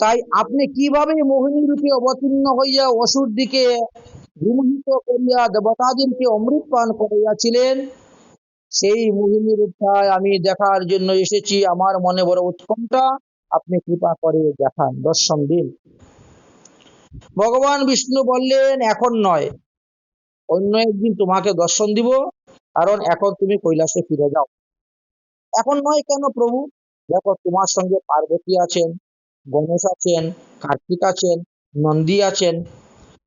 তাই আপনি কিভাবে মোহিনী রূপে অবতীর্ণ হইয়া অসুর দিকে বিমোহিত করিয়া দেবতাদেরকে অমৃত পান করিয়াছিলেন, সেই মোহিনী রূপটাই আমি দেখার জন্য এসেছি। আমার মনে বড় উৎকণ্ঠা, আপনি কৃপা করে দেখান, দর্শন দিন। ভগবান বিষ্ণু বললেন, এখন নয়, অন্য একদিন তোমাকে দর্শন দিব, কারণ এখন তুমি কৈলাসে ফিরে যাও। এখন নয় কেন প্রভু? দেখো, তোমার সঙ্গে পার্বতী আছেন, গণেশ আছেন, কার্তিক আছেন, নন্দী আছেন,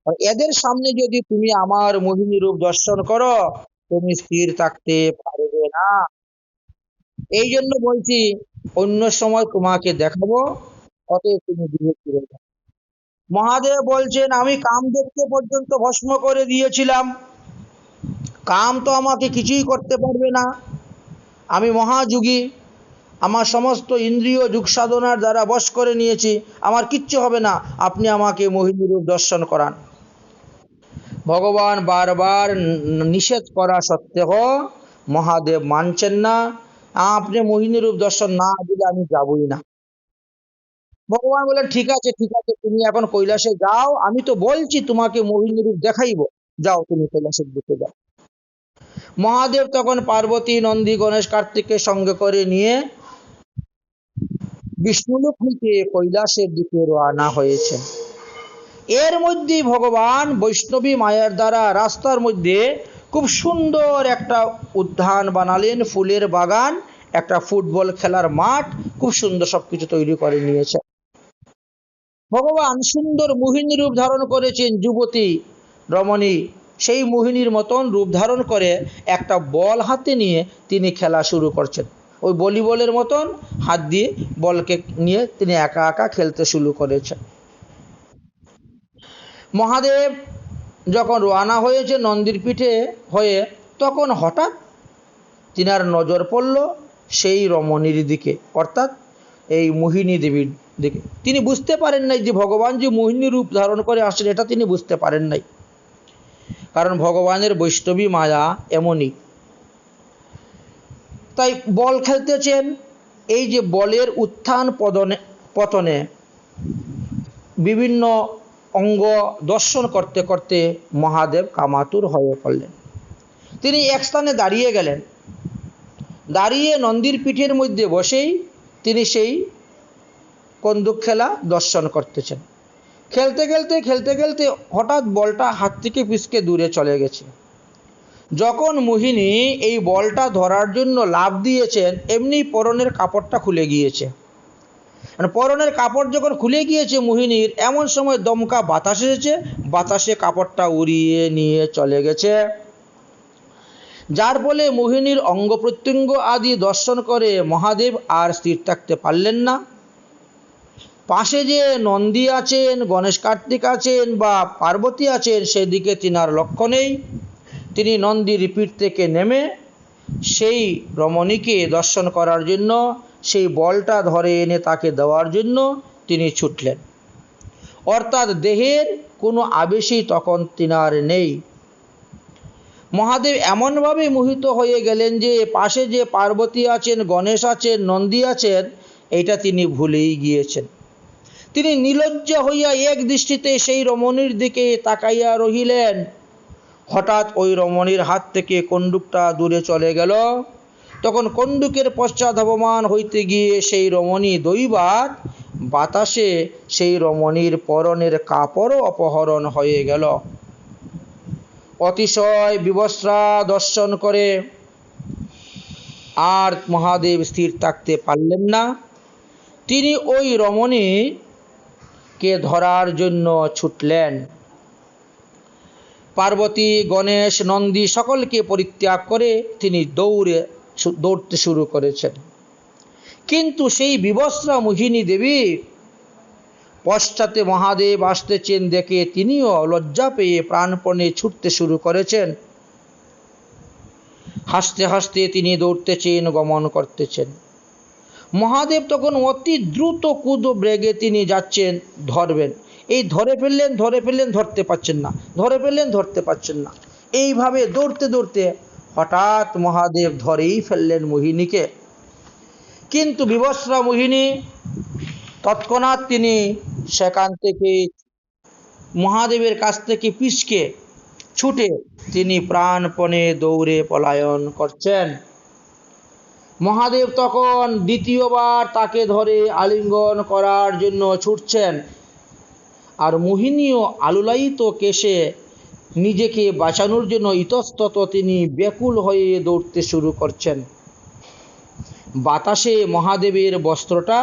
আর এদের সামনে যদি তুমি আমার মোহিনী রূপ দর্শন করো, তুমি স্থির থাকতে পারবে না। এই জন্য বলছি, অন্য সময় তোমাকে দেখাবো, অতএব তুমি গৃহে ফিরে যাও। মহাদেব বলছেন, আমি কামদেবকে পর্যন্ত ভস্ম করে দিয়েছিলাম, কাম তো আমাকে কিছুই করতে পারবে না। আমি মহাযোগী, আমার সমস্ত ইন্দ্রিয় যোগ সাধনার দ্বারা বশ করে নিয়েছি, আমার কিচ্ছু হবে না, আপনি আমাকে মোহিনী রূপ দর্শন করান। ভগবান বারবার নিষেধ করা সত্ত্বেও মহাদেব মানছেন না, আপনি মোহিনী রূপ দর্শন না দিলে আমি যাবই না। ভগবান বললেন, ঠিক আছে ঠিক আছে, তুমি এখন কৈলাসে যাও, আমি তো বলছি তোমাকে মোহিনী রূপ দেখাইব, যাও তুমি কৈলাসের দিকে যাও। মহাদেব তখন পার্বতী, নন্দী, গণেশ, কার্তিককে সঙ্গে করে নিয়ে বিষ্ণুলোক হইতে কৈলাসের দিকে রওনা হয়েছেন। এর মধ্যেই ভগবান বৈষ্ণবী মায়ার দ্বারা রাস্তার মধ্যে খুব সুন্দর একটা উদ্যান বানালেন, ফুলের বাগান, একটা ফুটবল খেলার মাঠ, খুব সুন্দর সবকিছু তৈরি করে নিয়েছে। ভগবান সুন্দর মোহিনী রূপ ধারণ করেছেন, যুবতী রমণী সেই মোহিনীর মতন রূপ ধারণ করে একটা বল হাতে নিয়ে তিনি খেলা শুরু করছেন। ওই ভলিবলের মতন হাত দিয়ে বলকে নিয়ে তিনি একা একা খেলতে শুরু করেছেন। মহাদেব যখন রওনা হয়েছে নন্দীর পিঠে হয়ে, তখন হঠাৎ তিনার নজর পড়ল সেই রমণীর দিকে, অর্থাৎ এই মোহিনী দেবীর দিকে। তিনি বুঝতে পারেন নাই যে ভগবান যে মোহিনী রূপ ধারণ করে আসেন, এটা তিনি বুঝতে পারেন নাই, কারণ ভগবানের বৈষ্ণবী মায়া এমনই। তাই বল খেলতেছেন, এই যে বলের উত্থান পতনে বিভিন্ন অঙ্গ দর্শন করতে করতে মহাদেব কামাতুর হয়ে পড়লেন। তিনি এক স্থানে দাঁড়িয়ে গেলেন, দাঁড়িয়ে নন্দীর পিঠের মধ্যে বসেই তিনি সেই কন্দুক খেলা দর্শন করতেছেন। খেলতে খেলতে খেলতে খেলতে হঠাৎ বলটা হাত থেকে পিছকে দূরে চলে গেছে। যখন মোহিনী এই বলটা ধরার জন্য লাফ দিয়েছেন, এমনি পরনের কাপড়টা খুলে গিয়েছে। পরনের কাপড় যখন খুলে গিয়েছে মোহিনীর, এমন সময় দমকা বাতাস এসেছে, বাতাসে কাপড়টা উড়িয়ে নিয়ে চলে গেছে। যার ফলে মোহিনীর অঙ্গ প্রত্যঙ্গ আদি দর্শন করে মহাদেব আর স্থির থাকতে পারলেন না। পাশে যে নন্দী আছেন, গণেশ কার্তিক আছেন বা পার্বতী আছেন, সেদিকে তিনার লক্ষ্য নেই। তিনি নন্দীর পিঠ থেকে নেমে সেই রমণীকে দর্শন করার জন্য, সেই বলটা ধরে এনে তাকে দেওয়ার জন্য তিনি ছুটলেন। অর্থাৎ দেহের কোনো আবেশই তখন তিনার নেই। মহাদেব এমনভাবে মোহিত হয়ে গেলেন যে পাশে যে পার্বতী আছেন, গণেশ আছেন, নন্দী আছেন, এটা তিনি ভুলেই গিয়েছেন। তিনি নিলজ্জ হইয়া এক দৃষ্টিতে সেই রমণীর দিকে তাকাইয়া রহিলেন। হঠাৎ ওই রমণীর হাত থেকে কন্দুকটা দূরে চলে গেল। তখন কন্দুকের পশ্চাৎ ধাবমান হইতে গিয়ে সেই রমণী দৈবাৎ বাতাসে সেই রমণীর পরনের কাপড়ও অপহরণ হয়ে গেল। অতিশয় বিবস্ত্রা দর্শন করে আর মহাদেব স্থির থাকতে পারলেন না। তিনি ওই রমণীকে ধরার জন্য ছুটলেন। পার্বতী, গণেশ, নন্দী সকলকে পরিত্যাগ করে তিনি দৌড়তে শুরু করেছেন। কিন্তু সেই বিবস্ত্রা মোহিনী দেবী পশ্চাতে মহাদেব আসতেছেন দেখে তিনিও লজ্জা পেয়ে প্রাণপণে ছুটতে শুরু করেছেন। হাসতে হাসতে তিনি দৌড়তেছেন, গমন করতেছেন। মহাদেব তখন অতি দ্রুত কুদ বেগে তিনি যাচ্ছেন, ধরবেন, এই ধরে ফেললেন ধরতে পারছেন না, ধরে ফেললেন ধরতে পারছেন না। এইভাবে দৌড়তে দৌড়তে হঠাৎ মহাদেব ধরেই ফেললেন মোহিনীকে। কিন্তু বিবস্ত্রা মোহিনী তৎক্ষণাৎ তিনি সেখান থেকে মহাদেবের কাছ থেকে পিছকে ছুটে তিনি প্রাণপণে দৌড়ে পলায়ন করছেন। মহাদেব তখন দ্বিতীয়বার তাকে ধরে আলিঙ্গন করার জন্য ছুটছেন। আর মোহিনীও আলুলায়িত কেশে নিজেকে বাঁচানোর জন্য ইতস্তত তিনি ব্যাকুল হয়ে দৌড়তে শুরু করছেন। বাতাসে মহাদেবের বস্ত্রটা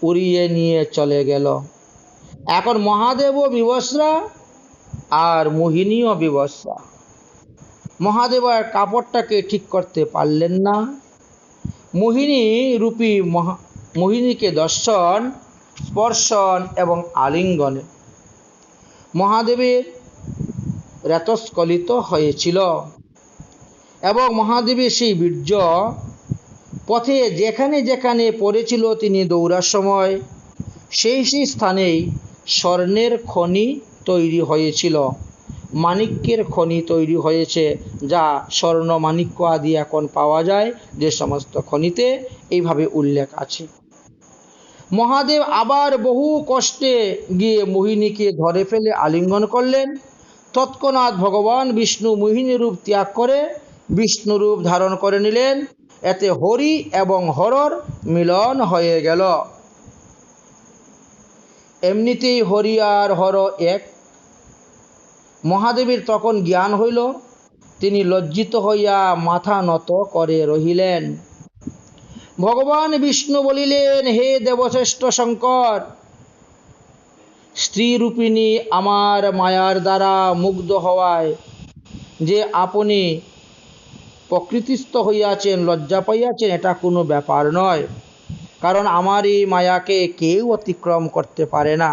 উড়িয়ে নিয়ে চলে গেল। এখন মহাদেবও বিবস্ত্রা আর মোহিনীও বিবস্ত্রা। মহাদেব আর কাপড়টাকে ঠিক করতে পারলেন না। মোহিনী রূপী মোহিনীকে দর্শন, স্পর্শন এবং আলিঙ্গনে মহাদেবের রেতস্খলিত হয়েছিল এবং মহাদেবের সেই বীর্য পথে যেখানে যেখানে পড়েছিল তিনি দৌড়ার সময় সেই সেই স্থানেই স্বর্ণের খনি তৈরি হয়েছিল, মাণিক্যের খনি তৈরি হয়েছে, যা স্বর্ণ মাণিক্য আদি এখন পাওয়া যায় যে সমস্ত খনিতে, এইভাবে উল্লেখ আছে। মহাদেব আবার বহু কষ্টে গিয়ে মোহিনীকে ধরে ফেলে আলিঙ্গন করলেন। তৎক্ষণাৎ ভগবান বিষ্ণু মোহিনী রূপ ত্যাগ করে বিষ্ণু রূপ ধারণ করে নিলেন। এতে হরি এবং হরর মিলন হয়ে গেল। এমনিতেই হরি আর হর এক। মহাদেবের তখন জ্ঞান হইল। তিনি লজ্জিত হইয়া মাথা নত করে রহিলেন। ভগবান বিষ্ণু বলিলেন, হে দেবশ্রেষ্ঠ শঙ্কর, স্ত্রী রূপিণী আমার মায়ার দ্বারা মুগ্ধ হওয়ায় যে আপনি প্রকৃতিস্থ হইয়াছেন, লজ্জা পাইয়াছেন, এটা কোনো ব্যাপার নয়। কারণ আমার এই মায়াকে কেউ অতিক্রম করতে পারে না।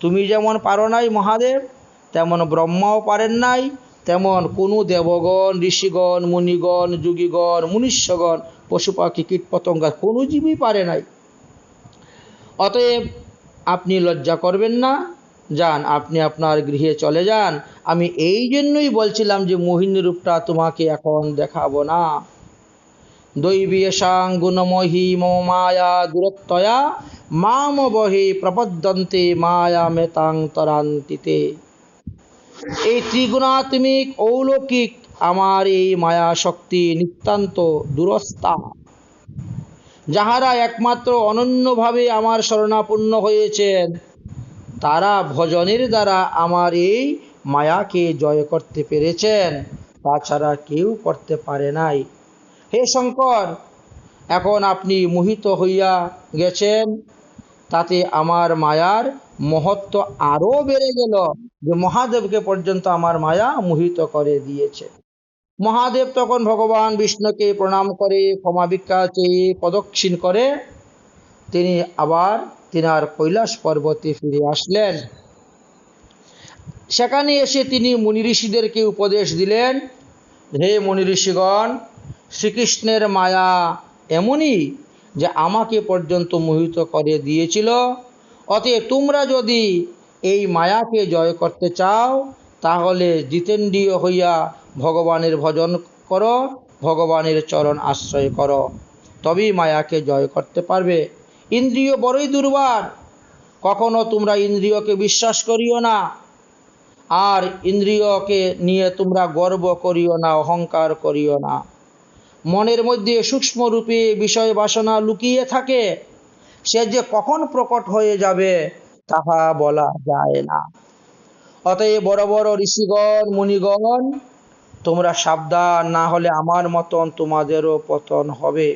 তুমি যেমন পারো নাই মহাদেব, তেমন ব্রহ্মাও পারেন নাই, তেমন কোনো দেবগণ, ঋষিগণ, মুনিগণ, যোগীগণ, মনুষ্যগণ, পশু পাখি, কীট পতঙ্গ কোনো জীবই পারে নাই। অতএব আপনি লজ্জা করবেন না, যান, আপনি আপনার গৃহে চলে যান। আমি এই জন্যই বলছিলাম যে মোহিনী রূপটা তোমাকে এখন দেখাবো না। দৈবীয়সাং গুণময়ী মম মায়া দূরত্বয়া মাম বহে প্রপদ্যন্তে মায়া মেতাং তরান্তিতে। এই ত্রিগুণাত্মিক অলৌকিক আমার এই মায়া শক্তি নিতান্ত দূরস্থা। যাহারা একমাত্র অনন্যভাবে আমার শরণাপন্ন হয়েছেন, তারা ভজনের দ্বারা আমার এই মায়াকে জয় করতে পেরেছেন, তাছাড়া কেউ করতে পারে নাই। হে শঙ্কর, এখন আপনি মোহিত হইয়া গেছেন, তাতে আমার মায়ার মহত্ব আরও বেড়ে গেল, যে মহাদেবকে পর্যন্ত আমার মায়া মোহিত করে দিয়েছে। মহাদেব তখন ভগবান বিষ্ণুকে প্রণাম করে ক্ষমা ভিক্ষা চেয়ে প্রদক্ষিণ করে তিনি আবার তিনার কৈলাস পর্বতে ফিরে আসলেন। সেখানে এসে তিনি মুনি ঋষিদেরকে উপদেশ দিলেন, হে মুনি ঋষিগণ, শ্রীকৃষ্ণের মায়া এমনই যে আমাকে পর্যন্ত মোহিত করে দিয়েছিল। অতএব তোমরা যদি এই মায়াকে জয় করতে চাও, তাহলে জিতেন্দ্রিয় হইয়া ভগবানের ভজন করো, ভগবানের চরণ আশ্রয় করো, তবেই মায়াকে জয় করতে পারবে। ইন্দ্রিয় বড়ই দুর্বার, কখনো তোমরা ইন্দ্রিয়কে বিশ্বাস করিও না, আর ইন্দ্রিয়কে নিয়ে তোমরা গর্ব করিও না, অহংকার করিও না। মনের মধ্যে সূক্ষ্ম রূপে বিষয় বাসনা লুকিয়ে থাকে, সে যে কখন প্রকট হয়ে যাবে তাহা বলা যায় না। অতএব বড় বড় ঋষিগণ, মুনিগণ, তোমরা সাবধান, না হলে আমার মতন তোমাদেরও পতন হবে।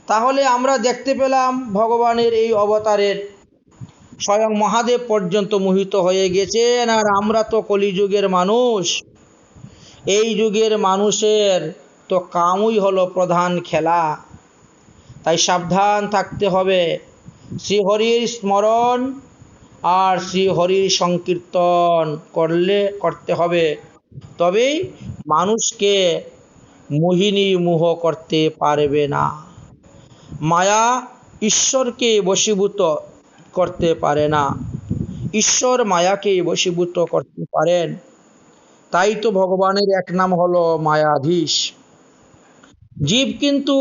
তাহলে আমরা দেখতে পেলাম ভগবানের এই অবতারের স্বয়ং মহাদেব পর্যন্ত মোহিত হয়ে গেছেন, আর আমরা তো কলিযুগের মানুষ। এই যুগের মানুষের তো কামই হলো প্রধান খেলা। তাই সাবধান থাকতে হবে। শ্রীহরির স্মরণ আর শ্রীহরির সংকীর্তন করতে হবে, তবেই মানুষকে মোহিনী মোহ করতে পারবে না। মায়া ঈশ্বরকে বশীভূত করতে পারে না, ঈশ্বর মায়াকে বশীভূত করতে পারেন। তাই তো ভগবানের এক নাম হলো মায়াধীশ। জীব কিন্তু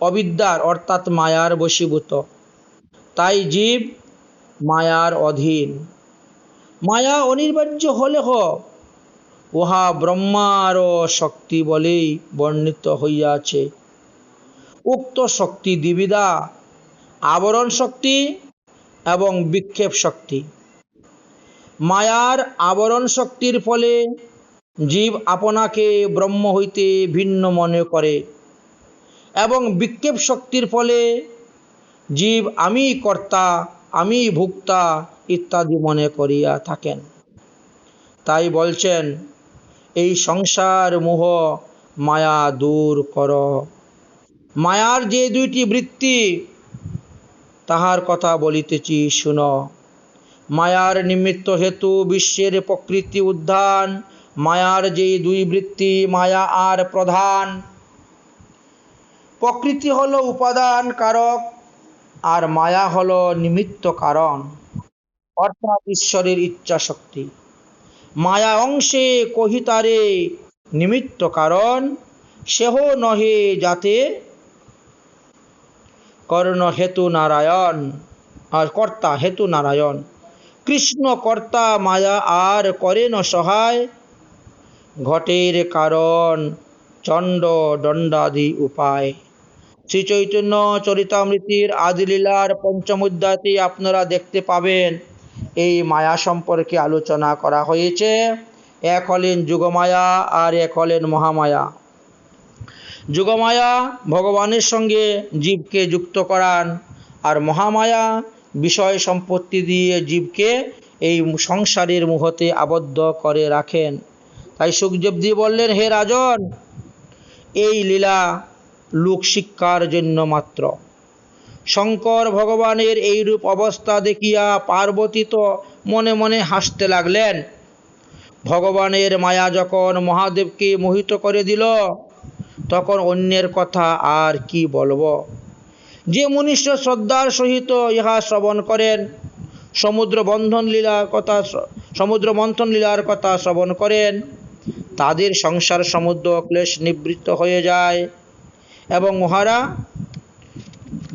অবিদ্যার অর্থাৎ মায়ার বশীভূত, তাই জীব মায়ার অধীন। মায়া অনিবার্য হলেহ উহা ব্রহ্মার শক্তি বলেই বর্ণিত হইয়াছে। উক্ত শক্তি দ্বিবিধা, আবরণ শক্তি এবং বিক্ষেপ শক্তি। মায়ার আবরণ শক্তির ফলে জীব আপনাকে ব্রহ্ম হইতে ভিন্ন মনে করে, এবং বিক্ষেপ শক্তির ফলে জীব আমি কর্তা, আমি ভোক্তা ইত্যাদি মনে করিয়া থাকেন। তাই বলছেন, এই সংসার মোহ মায়া দূর কর। মায়ার যে দুইটি বৃত্তি তাহার কথা বলিতেছি শুন। মায়ার নিমিত্ত হেতু বিশ্বের প্রকৃতি উদ্ধান। মায়ার যে দুই বৃত্তি, মায়া আর প্রধান। প্রকৃতি হলো উপাদান কারক, আর মায়া হলো নিমিত্ত কারণ, অর্থাৎ ঈশ্বরের ইচ্ছা শক্তি। মায়া অংশে কহিতারে নিমিত্ত কারণ, সেহ নহে যাতে কর্ণ হেতু নারায়ণ আর কর্তা হেতু নারায়ণ। কৃষ্ণ কর্তা মায়া আর করেন সহায়, ঘটের কারণ চণ্ড দণ্ডাদি উপায়। শ্রী চৈতন্য চরিতামৃতির আদিলীলার পঞ্চম অধ্যায়তে আপনারা দেখতে পাবেন এই মায়া সম্পর্কে আলোচনা করা হয়েছে। এক হলেন যুগমায়া আর এক হলেন মহামায়া। যুগমায়া ভগবানের সঙ্গে জীবকে যুক্ত করান, আর মহামায়া বিষয় সম্পত্তি দিয়ে জীবকে এই সংসারের মোহতে আবদ্ধ করে রাখেন। তাই সুখদেবজি বললেন, হে রাজন, এই লীলা লোকশিক্ষার জন্য মাত্র। শঙ্কর ভগবানের এইরূপ অবস্থা দেখিয়া পার্বতী তো মনে মনে হাসতে লাগলেন। ভগবানের মায়া যখন মহাদেবকে মোহিত করে দিল, তখন অন্যের কথা আর কি বলবো। যে মনুষ্য শ্রদ্ধার সহিত ইহা শ্রবণ করেন, সমুদ্র মন্থন লীলার কথা শ্রবণ করেন, তাদের সংসার সমুদ্র ক্লেশ নিবৃত্ত হয়ে যায় এবং মহারা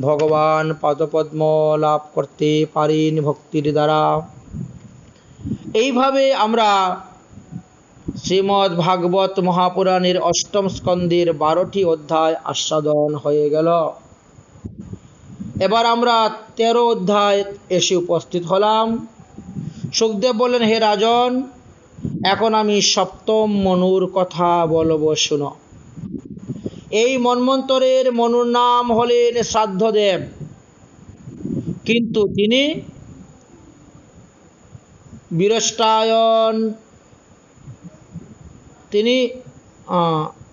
ভগবান পাদপদ্ম লাভ করতে পারেন ভক্তির দ্বারা। এইভাবে আমরা শ্রীমদ্ ভাগবত মহাপুরাণের অষ্টম স্কন্ধের 12টি অধ্যায় আস্বাদন হয়ে গেল। এবার আমরা 13 অধ্যায় এসে উপস্থিত হলাম। সুখদেব বললেন, হে রাজন, এখন আমি সপ্তম মনুর কথা বলবো, শুনো। এই মন্বন্তরের মনুর নাম হলেন শ্রাদ্ধদেব, কিন্তু তিনি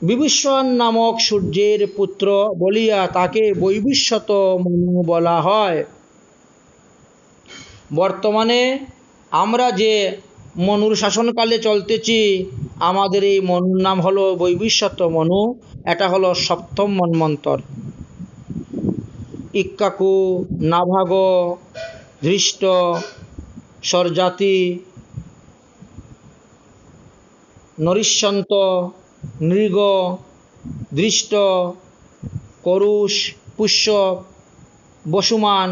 বিভীষণ নামক সূর্যের পুত্র বলিয়া তাকে বৈবস্বত মনু বলা হয়। বর্তমানে আমরা যে মনুর শাসনকালে চলতেছি, আমাদের এই মনুর নাম হলো বৈবস্বত মনু। এটা হলো সপ্তম মন্বন্তর। ইক্ষ্বাকু, নাভাগ, ধৃষ্ট, সরজাতি, নরিষ্যন্ত, নৃগ, দৃষ্ট, করুষ, পুষ্য, বসুমান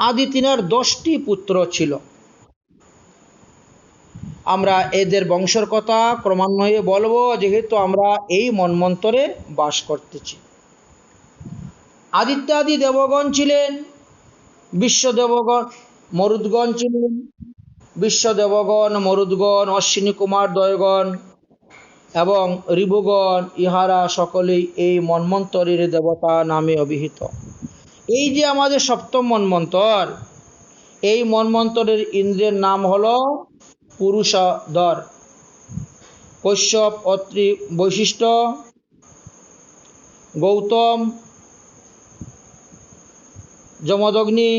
আদি তিনার 10টি পুত্র ছিল। আমরা এদের বংশের কথা ক্রমান্বয়ে বলবো, যেহেতু আমরা এই মন্বন্তরে বাস করতেছি। আদিত্যাদি দেবগণ ছিলেন, বিশ্বদেবগণ, মরুদ্গণ ছিলেন, বিশ্বদেবগণ, মরুদ্গণ, অশ্বিনী কুমার দ্বয়গণ এবং ঋভুগণ, ইহারা সকলেই এই মন্বন্তরের দেবতা নামে অভিহিত। এই যে আমাদের সপ্তম মন্বন্তর, এই মন্বন্তরের ইন্দ্রের নাম হলো পুরুষধর। কশ্যপ, অত্রি, বৈশিষ্ট্য, গৌতম, যমদগ্নি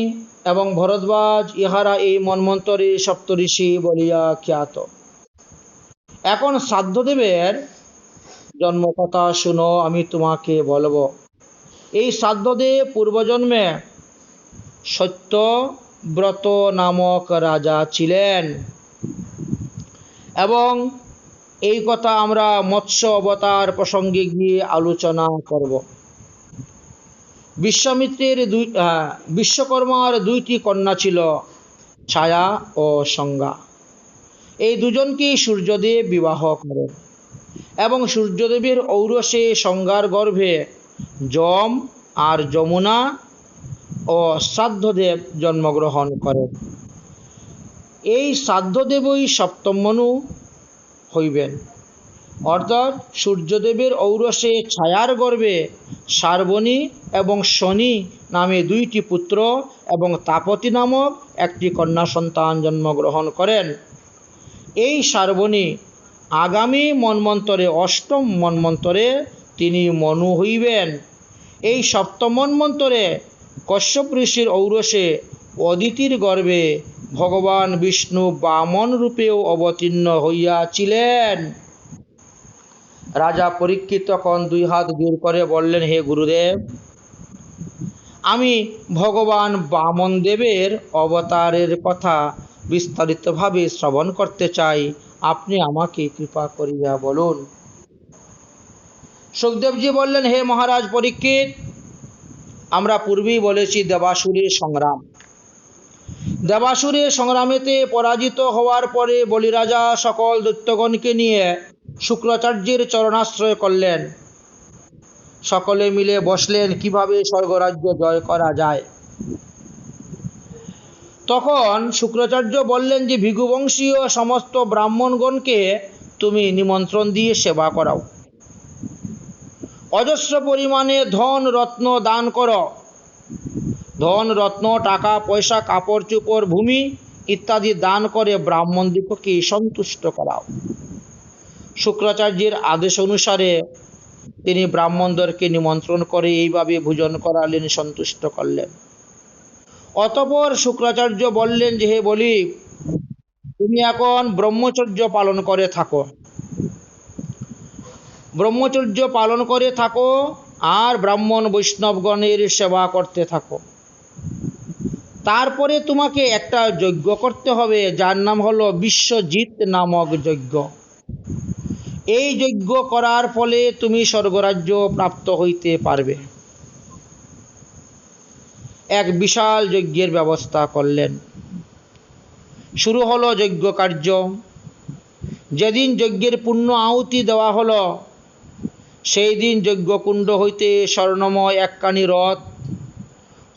এবং ভরদ্বাজ, ইহারা এই মন্বন্তরের সপ্তঋষি বলিয়া খ্যাত। এখন শ্রাদ্ধদেবের জন্মকথা শুনো, আমি তোমাকে বলবো। এই শ্রাদ্ধদেব পূর্বজন্মে সত্যব্রত নামক রাজা ছিলেন এবং এই কথা আমরা মৎস্য অবতার প্রসঙ্গে গিয়ে আলোচনা করব। বিশ্বকর্মার 2টি কন্যা ছিল, ছায়া ও সংজ্ঞা। এই দুজনকেই সূর্যদেব বিবাহ করেন এবং সূর্যদেবের ঔরসে সংজ্ঞার গর্ভে যম আর যমুনা ও শ্রাদ্ধদেব জন্মগ্রহণ করেন। এই শ্রাদ্ধদেবই সপ্তম মনু হইবেন, অর্থাৎ সূর্যদেবের ঔরসে ছায়ার গর্ভে শার্বণী এবং শনি নামে 2টি পুত্র এবং তাপতী নামক একটি কন্যা সন্তান জন্মগ্রহণ করেন। এই শার্বণী আগামী মন্বন্তরে, অষ্টম মন্বন্তরে তিনি মনু হইবেন। এই সপ্তম মন্বন্তরে কশ্যপ ঋষির ঔরসে অদিতির গর্ভে ভগবান বিষ্ণু বামন রূপেও অবতীর্ণ হইয়াছিলেন। রাজা পরীক্ষিত তখন 2 হাত দূর করে বললেন, হে গুরুদেব, আমি ভগবান বামন দেবের অবতারের কথা বিস্তারিতভাবে শ্রবণ করতে চাই, আপনি আমাকে কৃপা করিয়া বলুন। সুখদেবজি বললেন, হে মহারাজ পরীক্ষিত, আমরা পূর্বেই বলেছি দেবাসুরের সংগ্রাম। দেবাসুরের সংগ্রামেতে পরাজিত হওয়ার পরে বলিরাজা সকল দৈত্যগণকে নিয়ে শুক্রাচার্যের চরণাশ্রয় করলেন। সকলে মিলে বসলেন কিভাবে স্বর্গরাজ্য জয় করা যায়। তখন শুক্রাচার্য বললেন যে ভৃগুবংশীয় সমস্ত ব্রাহ্মণগণকে তুমি নিমন্ত্রণ দিয়ে সেবা করাও, অজস্র পরিমাণে ধন রত্ন দান করো, ধন রত্ন টাকা পয়সা কাপড় চোপড় ভূমি ইত্যাদি দান করে ব্রাহ্মণদিগকে সন্তুষ্ট করাও। শুক্রাচার্যের আদেশ অনুসারে তিনি ব্রাহ্মণদেরকে নিমন্ত্রণ করে এইভাবে ভোজন করালেন, সন্তুষ্ট করলেন। অতঃপর শুক্রাচার্য বললেন যে হে বলি, তুমি এখন ব্রহ্মচর্য পালন করে থাকো, ব্রহ্মচর্য পালন করে থাকো আর ব্রাহ্মণ বৈষ্ণবগণের সেবা করতে থাকো। তারপরে তোমাকে একটা যজ্ঞ করতে হবে যার নাম হলো বিশ্বজিৎ নামক যজ্ঞ। এই যজ্ঞ করার ফলে তুমি স্বর্গরাজ্য প্রাপ্ত হইতে পারবে। এক বিশাল যজ্ঞের ব্যবস্থা করলেন। শুরু হলো যজ্ঞ কার্য। যেদিন যজ্ঞের পূর্ণ আহুতি দেওয়া হলো সেই দিন যজ্ঞকুণ্ড হইতে স্বর্ণময় একখানি রথ,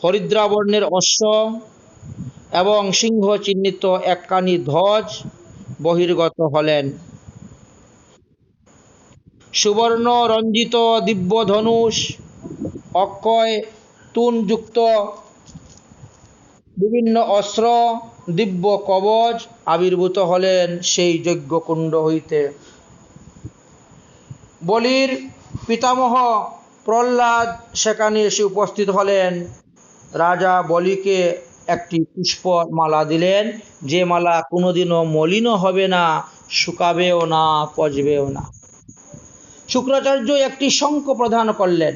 হরিদ্রাবর্ণের অশ্ব এবং সিংহ চিহ্নিত একখানি ধ্বজ বহির্গত হলেন। সুবর্ণ রঞ্জিত দিব্য ধনুষ, অক্ষয় তুনযুক্ত বিভিন্ন অস্ত্র, দিব্য কবচ আবির্ভূত হলেন সেই যজ্ঞকুণ্ড হইতে। বলির পিতামহ প্রহ্লাদ সেখানে এসে উপস্থিত হলেন। রাজা বলিকে একটি পুষ্প মালা দিলেন, যে মালা কোনোদিনও মলিনও হবে না, শুকাবেও না, পচবেও না। শুক্রাচার্য একটি শঙ্খ প্রদান করলেন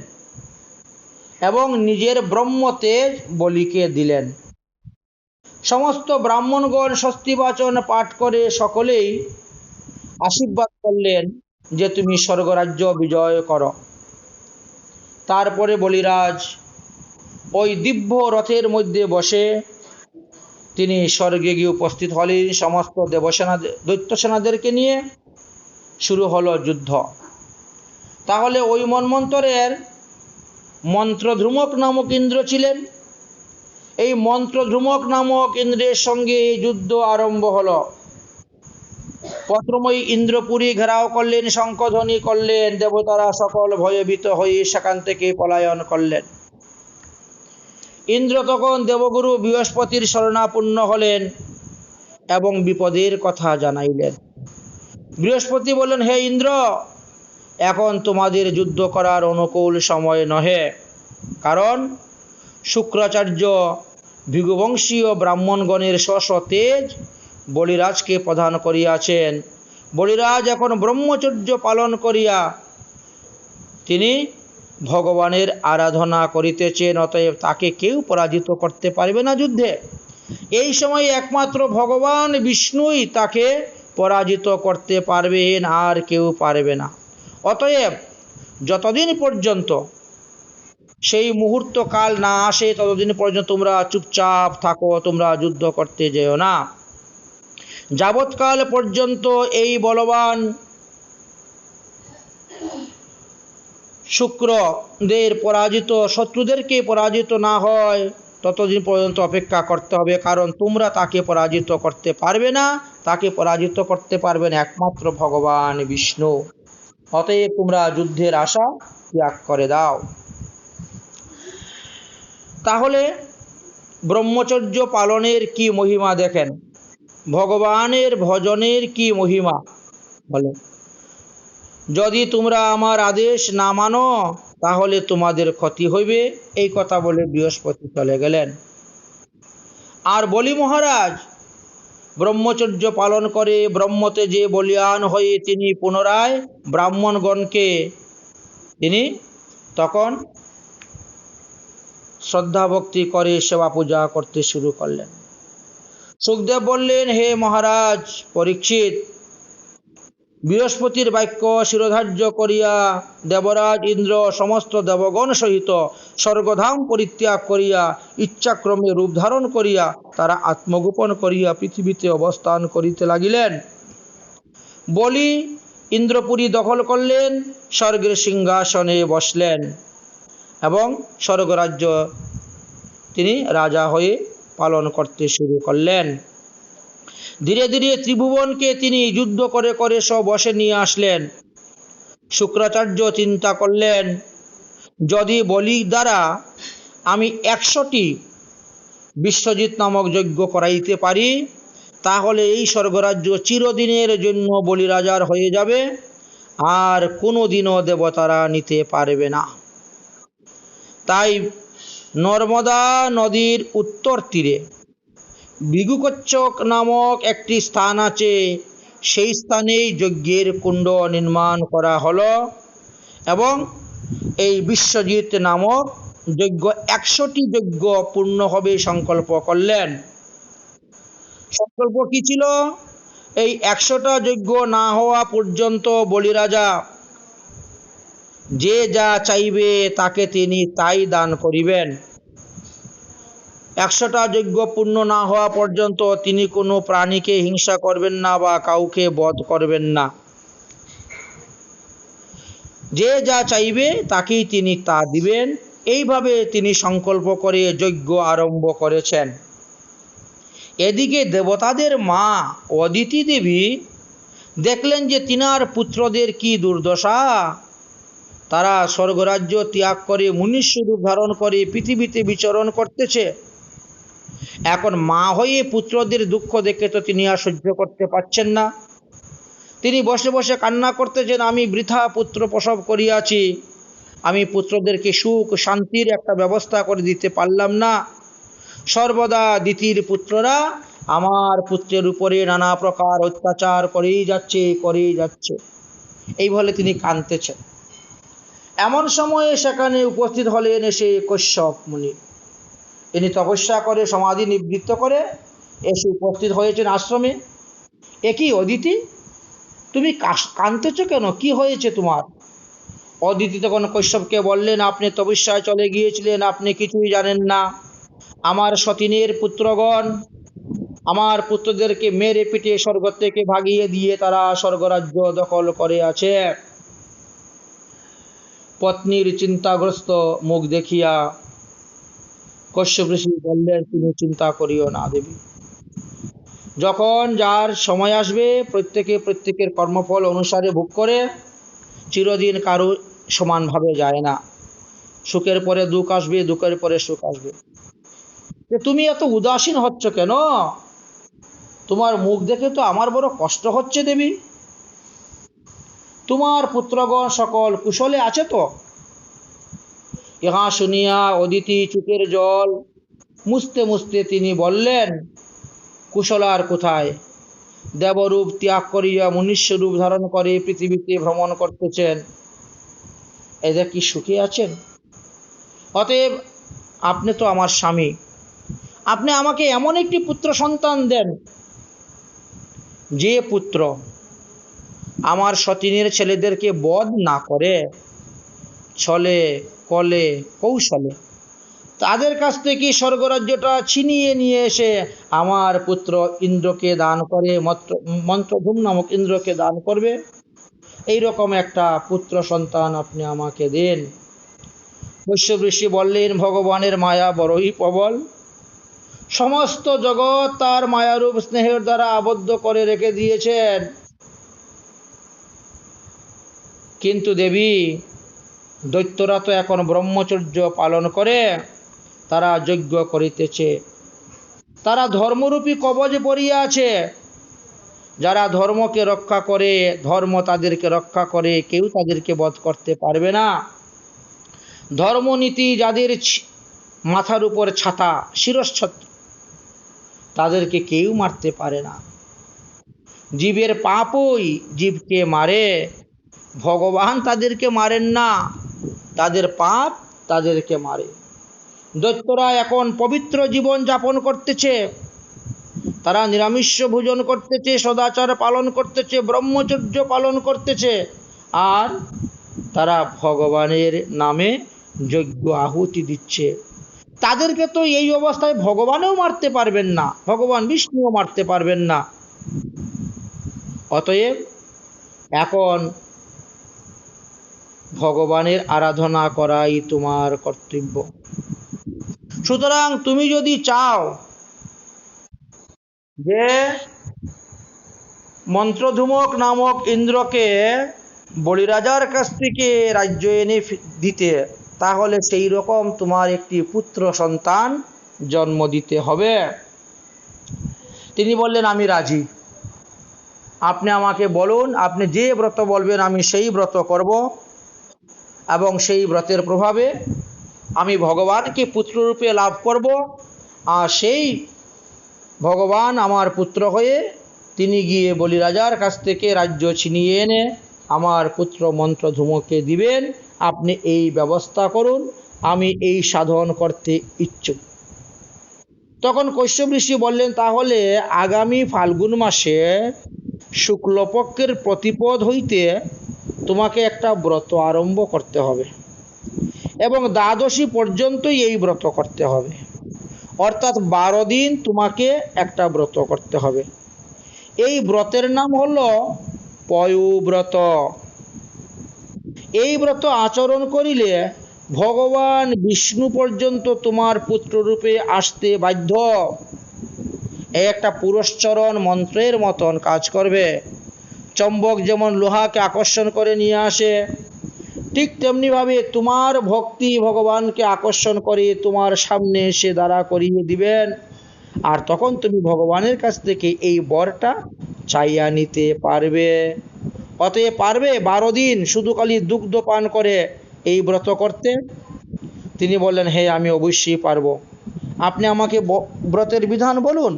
এবং নিজের ব্রহ্মতেজ বলিকে দিলেন। সমস্ত ব্রাহ্মণগণ স্বস্তিবাচন পাঠ করে সকলেই আশীর্বাদ করলেন যে তুমি স্বর্গরাজ্য বিজয় করো। তারপরে বলিরাজ ওই দিব্য রথের মধ্যে বসে তিনি স্বর্গে গিয়ে উপস্থিত হলেন সমস্ত দেবসেনা দৈত্যসেনাদেরকে নিয়ে। শুরু হলো যুদ্ধ। তাহলে ওই মন্বন্তরের মন্ত্রধ্রুমক নামক ইন্দ্র ছিলেন। এই মন্ত্রধ্রুমক নামক ইন্দ্রের সঙ্গে এই যুদ্ধ আরম্ভ হলো। প্রথমেই ইন্দ্রপুরী ঘেরাও করলেন, শঙ্খধ্বনি করলেন, দেবতারা সকল ভয়ভীত হয়ে সেখান থেকে পলায়ন করলেন। ইন্দ্র তখন দেবগুরু বৃহস্পতির শরণাপন্ন হলেন এবং বিপদের কথা জানাইলেন। বৃহস্পতি বললেন, হে ইন্দ্র, এখন তোমাদের যুদ্ধ করার অনুকূল সময় নহে, কারণ শুক্রাচার্য ভৃগুবংশীয় ব্রাহ্মণগণের স্ব তেজ বলিরাজকে প্রদান করিয়াছেন। বলিরাজ এখন ব্রহ্মচর্য পালন করিয়া তিনি ভগবানের আরাধনা করিতেছেন, অতএব তাকে কেউ পরাজিত করতে পারবে না যুদ্ধে। এই সময় একমাত্র ভগবান বিষ্ণুই তাকে পরাজিত করতে পারবেন, আর কেউ পারবে না। অতএব যতদিন পর্যন্ত সেই মুহূর্ত কাল না আসে ততদিন পর্যন্ত তোমরা চুপচাপ থাকো, তোমরা যুদ্ধ করতে যেও না। যাবৎকাল পর্যন্ত এই বলবান শুক্রদের পরাজিত শত্রুদেরকে পরাজিত না হয় ততদিন পর্যন্ত অপেক্ষা করতে হবে, কারণ তোমরা তাকে পরাজিত করতে পারবে না। তাকে পরাজিত করতে পারবেন একমাত্র ভগবান বিষ্ণু। অতএব তোমরা যুদ্ধের আশা ত্যাগ করে দাও। তাহলে ব্রহ্মচর্য পালনের কি মহিমা দেখেন, ভগবানের ভজনের কি মহিমা বলে। যদি তোমরা আমার আদেশ না মানো তাহলে তোমাদের ক্ষতি হইবে, এই কথা বলে বৃহস্পতি চলে গেলেন। আর বলি মহারাজ ব্রহ্মচর্য পালন করে ব্রহ্মতেজে বলিয়ান হয়ে তিনি পুনরায় ব্রাহ্মণগণকে তিনি তখন শ্রদ্ধা ভক্তি করে সেবা পূজা করতে শুরু করলেন। সুখদেব বললেন, হে মহারাজ পরীক্ষিত, বৃহস্পতির বাক্য শিরোধার্য করিয়া দেবরাজ ইন্দ্র সমস্ত দেবগণ সহিত স্বর্গধাম পরিত্যাগ করিয়া ইচ্ছাক্রমে রূপ ধারণ করিয়া তারা আত্মগোপন করিয়া পৃথিবীতে অবস্থান করিতে লাগিলেন। বলি ইন্দ্রপুরী দখল করলেন, স্বর্গের সিংহাসনে বসলেন এবং স্বর্গরাজ্য তিনি রাজা হয়ে পালন করতে শুরু করলেন। ধীরে ধীরে ত্রিভুবনকে তিনি যুদ্ধ করে করে সব বশে নিয়ে আসলেন। শুক্রাচার্য চিন্তা করলেন, যদি বলির দ্বারা আমি 100টি বিশ্বজিৎ নামক যজ্ঞ করাইতে পারি, তাহলে এই স্বর্গরাজ্য চিরদিনের জন্য বলিরাজার হয়ে যাবে, আর কোনোদিনও দেবতারা নিতে পারবে না। তাই নর্মদা নদীর উত্তর তীরে ভৃগুকচ্ছক নামক একটি স্থান আছে, সেই স্থানেই যজ্ঞের কুণ্ড নির্মাণ করা হলো এবং এই বিশ্বজিৎ নামক যজ্ঞ 100টি যজ্ঞ পূর্ণ হবে সংকল্প করলেন। সংকল্প কি ছিল? এই 100টা যজ্ঞ না হওয়া পর্যন্ত বলিরাজা যে যা চাইবে তাকে তিনি তাই দান করিবেন। 100টা যজ্ঞ পূর্ণ না হওয়া পর্যন্ত তিনি কোনো প্রাণীকে হিংসা করবেন না বা কাউকে বধ করবেন না। যে যা চাইবে তাকেই তিনি তা দিবেন। এইভাবে তিনি সংকল্প করে যজ্ঞ আরম্ভ করেছেন। এদিকে দেবতাদের মা অদিতি দেবী দেখলেন যে তিনার পুত্রদের কি দুর্দশা। তারা স্বর্গরাজ্য ত্যাগ করে মনুষ্য রূপ ধারণ করে পৃথিবীতে বিচরণ করতেছে। এখন মা হয়ে পুত্রদের দুঃখ দেখে তো তিনি আর সহ্য করতে পারছেন না। তিনি বসে বসে কান্না করতেছেন, আমি বৃথা পুত্র প্রসব করিয়াছি, আমি পুত্রদেরকে সুখ শান্তির একটা ব্যবস্থা করে দিতে পারলাম না। সর্বদা দিতির পুত্ররা আমার পুত্রের উপরে নানা প্রকার অত্যাচার করেই যাচ্ছে। এই বলে তিনি কাঁদতেছেন। এমন সময়ে সেখানে উপস্থিত হলেন এসে কশ্যপ মুনি। তিনি তপস্যা করে সমাধি নিবৃত্ত করে এসে উপস্থিত হয়েছেন আশ্রমে। একই অদিতি, তুমি কাঁদতেছ কেন? কি হয়েছে তোমার? অদিতি তখন কশ্যপকে বললেন, আপনি তপস্যায় চলে গিয়েছিলেন, আপনি কিছুই জানেন না। আমার সতীনের পুত্রগণ আমার পুত্রদেরকে মেরে পিটে স্বর্গ থেকে ভাগিয়ে দিয়ে তারা স্বর্গরাজ্য দখল করে আছে। পত্নীর চিন্তাগ্রস্ত মুখ দেখিয়া কশ্যপ ঋষি বললেন, তুমি চিন্তা করিও না দেবী। যখন যার সময় আসবে প্রত্যেকের কর্মফল অনুসারে ভোগ করে। চিরদিন কারো সমানভাবে যায় না। সুখের পরে দুঃখ আসবে, দুঃখের পরে সুখ আসবে। তুমি এত উদাসীন হচ্ছ কেন? তোমার মুখ দেখে তো আমার বড় কষ্ট হচ্ছে দেবী। তোমার পুত্রগণ সকল কুশলে আছে তো? ইহা শুনিয়া অদিতি চোখের জল মুছতে মুছতে তিনি বললেন, কুশল আর কোথায়? দেবরূপ ত্যাগ করিয়া মনুষ্য রূপ ধারণ করে পৃথিবীতে ভ্রমণ করতেছেন, এদের কি সুখে আছেন? অতএব আপনি তো আমার স্বামী, আপনি আমাকে এমন একটি পুত্র সন্তান দেন যে পুত্র আমার সতীনের ছেলেদেরকে বধ না করে, ছলে কলে কৌশলে তাদের কাছ থেকে স্বর্গরাজ্যটা ছিনিয়ে নিয়ে এসে আমার পুত্র ইন্দ্রকে দান করে, মন্ত্রধূম নামক ইন্দ্রকে দান করবে। এইরকম একটা পুত্র সন্তান আপনি আমাকে দেন। কশ্যপ ঋষি বললেন, ভগবানের মায়া বড়ই প্রবল, সমস্ত জগৎ তার মায়ারূপ স্নেহের দ্বারা আবদ্ধ করে রেখে দিয়েছেন। কিন্তু দেবী, দৈত্যরা তো এখন ব্রহ্মচর্য পালন করে তারা যজ্ঞ করিতেছে, তারা ধর্মরূপী কবচ পরিয়া আছে। যারা ধর্মকে রক্ষা করে, ধর্ম তাদেরকে রক্ষা করে, কেউ তাদেরকে বধ করতে পারবে না। ধর্মনীতি যাদের মাথার উপর ছাতা, শিরশ্ছত্র, তাদেরকে কেউ মারতে পারে না। জীবের পাপই জীবকে মারে, ভগবান তাদেরকে মারেন না, তাদের পাপ তাদেরকে মারে। দৈত্যরা এখন পবিত্র জীবন যাপন করতেছে, তারা নিরামিষ ভোজন করতেছে, সদাচার পালন করতেছে, ব্রহ্মচর্য পালন করতেছে, আর তারা ভগবানের নামে যজ্ঞ আহুতি দিচ্ছে। তাদেরকে তো এই অবস্থায় ভগবানও মারতে পারবেন না, ভগবান বিষ্ণুও মারতে পারবেন না। অতএব এখন ভগবানের আরাধনা করাই তোমার কর্তব্য। সুতরাং তুমি যদি চাও যে মন্ত্রধূমক নামক ইন্দ্রকে বলিরাজার কাছ থেকে রাজ্য এনে দিতে, তাহলে সেই রকম তোমার একটি পুত্র সন্তান জন্ম দিতে হবে। তিনি বললেন, আমি রাজি, আপনি আমাকে বলুন, আপনি যে ব্রত বলবেন আমি সেই ব্রত করব, এবং সেই ব্রতের প্রভাবে আমি ভগবানকে পুত্ররূপে লাভ করব, আর সেই ভগবান আমার পুত্র হয়ে তিনি গিয়ে বলিরাজার কাছ থেকে রাজ্য ছিনিয়ে এনে আমার পুত্র মন্ত্রধূমকে দিবেন। আপনি এই ব্যবস্থা করুন, আমি এই সাধন করতে ইচ্ছুক। তখন কশ্যপ ঋষি বললেন, তাহলে আগামী ফাল্গুন মাসে শুক্লপক্ষের প্রতিপদ হইতে তোমাকে একটা ব্রত আরম্ভ করতে হবে, এবং দ্বাদশী পর্যন্তই এই ব্রত করতে হবে, অর্থাৎ 12 দিন তোমাকে একটা ব্রত করতে হবে। এই ব্রতের নাম হলো পয়ুব্রত। এই ব্রত আচরণ করিলে ভগবান বিষ্ণু পর্যন্ত তোমার পুত্ররূপে আসতে বাধ্য। এই একটা পুরস্চরণ মন্ত্রের মতন কাজ করবে। চম্বক যেমন লোহাকে আকর্ষণ করে নিয়ে আসে, ঠিক তেমনিভাবে তোমার ভক্তি ভগবানকে আকর্ষণ করে তোমার সামনে এসে দাঁড়া করিয়ে দিবেন, আর তখন তুমি ভগবানের কাছ থেকে এই বরটা চাইয়া নিতে পারবে। অতএব পারবে 12 দিন শুধু খালি দুগ্ধ পান করে এই ব্রত করতে? তিনি বললেন, হে, আমি অবশ্যই পারবো, আপনি আমাকে ব্রতের বিধান বলুন।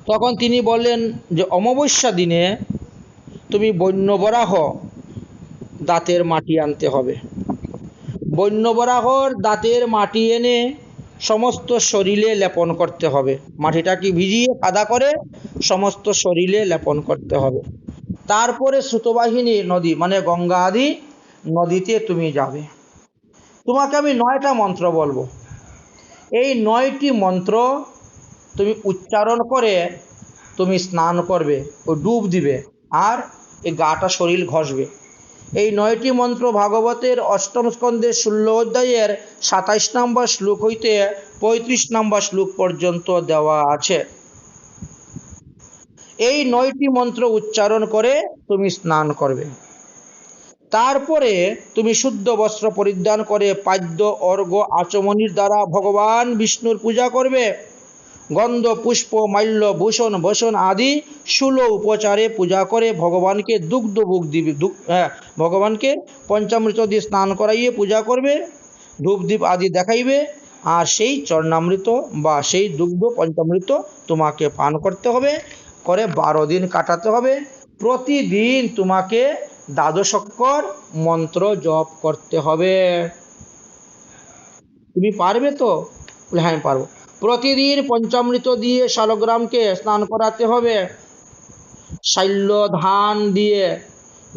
তখন তিনি বললেন যে অমাবস্যা দিনে তুমি বন্যবরাহ দাঁতের মাটি আনতে হবে। বন্যবরাহর দাঁতের মাটি এনে সমস্ত শরীরে লেপন করতে হবে। মাটিটাকে ভিজিয়ে কাদা করে সমস্ত শরীরে লেপন করতে হবে। তারপরে শ্রুতবাহিনী নদী মানে গঙ্গা আদি নদীতে তুমি যাবে। তোমাকে আমি 9টা মন্ত্র বলবো, এই 9টি মন্ত্র তুমি উচ্চারণ করে তুমি স্নান করবে ও ডুব দিবে, আর এই গাটা শরীর ঘষবে। এই 9টি মন্ত্র ভাগবতের 8ম স্কন্ধের 16 অধ্যায়ের 27 নম্বর শ্লোক হইতে 35 নম্বর শ্লোক পর্যন্ত দেওয়া আছে। এই 9টি মন্ত্র উচ্চারণ করে তুমি স্নান করবে। তারপরে তুমি শুদ্ধ বস্ত্র পরিধান করে পাদ্য অর্ঘ্য আচমনির দ্বারা ভগবান বিষ্ণুর পূজা করবে। গন্ধ পুষ্প মাল্য ভূষণ ভূষণ আদি 16 উপচারে পূজা করে ভগবানকে দুগ্ধ ভোগ দিবে। ভগবানকে পঞ্চামৃত দিয়ে স্নান করাইয়ে পূজা করবে, ধূপদীপ আদি দেখাইবে, আর সেই চরণামৃত বা সেই দুগ্ধ পঞ্চামৃত তোমাকে পান করতে হবে, করে 12 দিন কাটাতে হবে। প্রতিদিন তোমাকে 12 অক্ষর মন্ত্র জপ করতে হবে। তুমি পারবে তো? বলে, হ্যাঁ, আমি পারবো। প্রতিদিন পঞ্চামৃত দিয়ে শালগ্রামকে স্নান করাতে হবে। শৈল্য ধান দিয়ে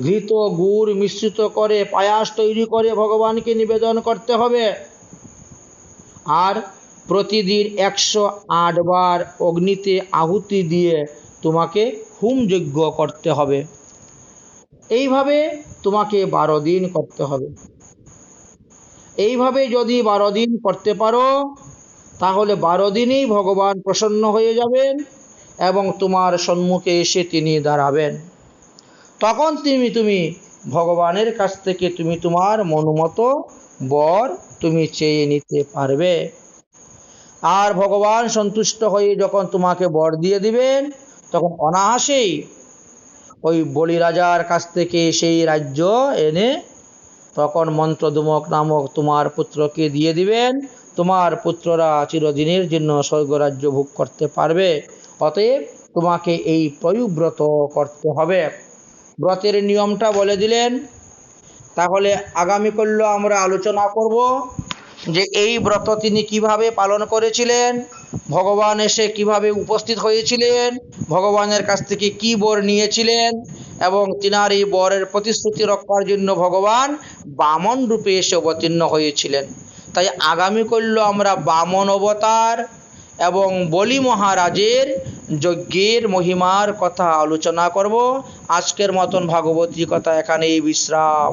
ঘৃত গুড় মিশ্রিত করে পায়াস তৈরি করে ভগবানকে নিবেদন করতে হবে। আর প্রতিদিন 108 বার অগ্নিতে আহুতি দিয়ে তোমাকে হোম যজ্ঞ করতে হবে। এইভাবে তোমাকে 12 দিন করতে হবে। এইভাবে যদি 12 দিন করতে পারো, তাহলে 12 দিনেই ভগবান প্রসন্ন হয়ে যাবেন এবং তোমার সম্মুখে এসে তিনি দাঁড়াবেন। তখন তুমি ভগবানের কাছ থেকে তুমি তোমার মনোমত বর তুমি চেয়ে নিতে পারবে। আর ভগবান সন্তুষ্ট হয়ে যখন তোমাকে বর দিয়ে দিবেন, তখন অনায়াসেই ওই বলিরাজার কাছ থেকে সেই রাজ্য এনে তখন মন্ত্রধূমক নামক তোমার পুত্রকে দিয়ে দিবেন। তোমার পুত্ররা চিরদিনের জন্য স্বর্গরাজ্য ভোগ করতে পারবে। অতএব তোমাকে এই পয়ুব্রত করতে হবে। ব্রতের নিয়মটা বলে দিলেন। তাহলে আগামীকাল আমরা আলোচনা করব যে এই ব্রত তিনি কিভাবে পালন করেছিলেন, ভগবান এসে কিভাবে উপস্থিত হয়েছিলেন, ভগবানের কাছ থেকে কি বর নিয়েছিলেন, এবং তিনার এই বরের প্রতিশ্রুতি রক্ষার জন্য ভগবান বামন রূপে এসে অবতীর্ণ হয়েছিলেন। তাই আগামী করল আমরা বামন অবতার এবং বলি মহারাজের যজ্ঞের মহিমার কথা আলোচনা করব। আজকের মতন ভাগবতী কথা এখানেই বিশ্রাম।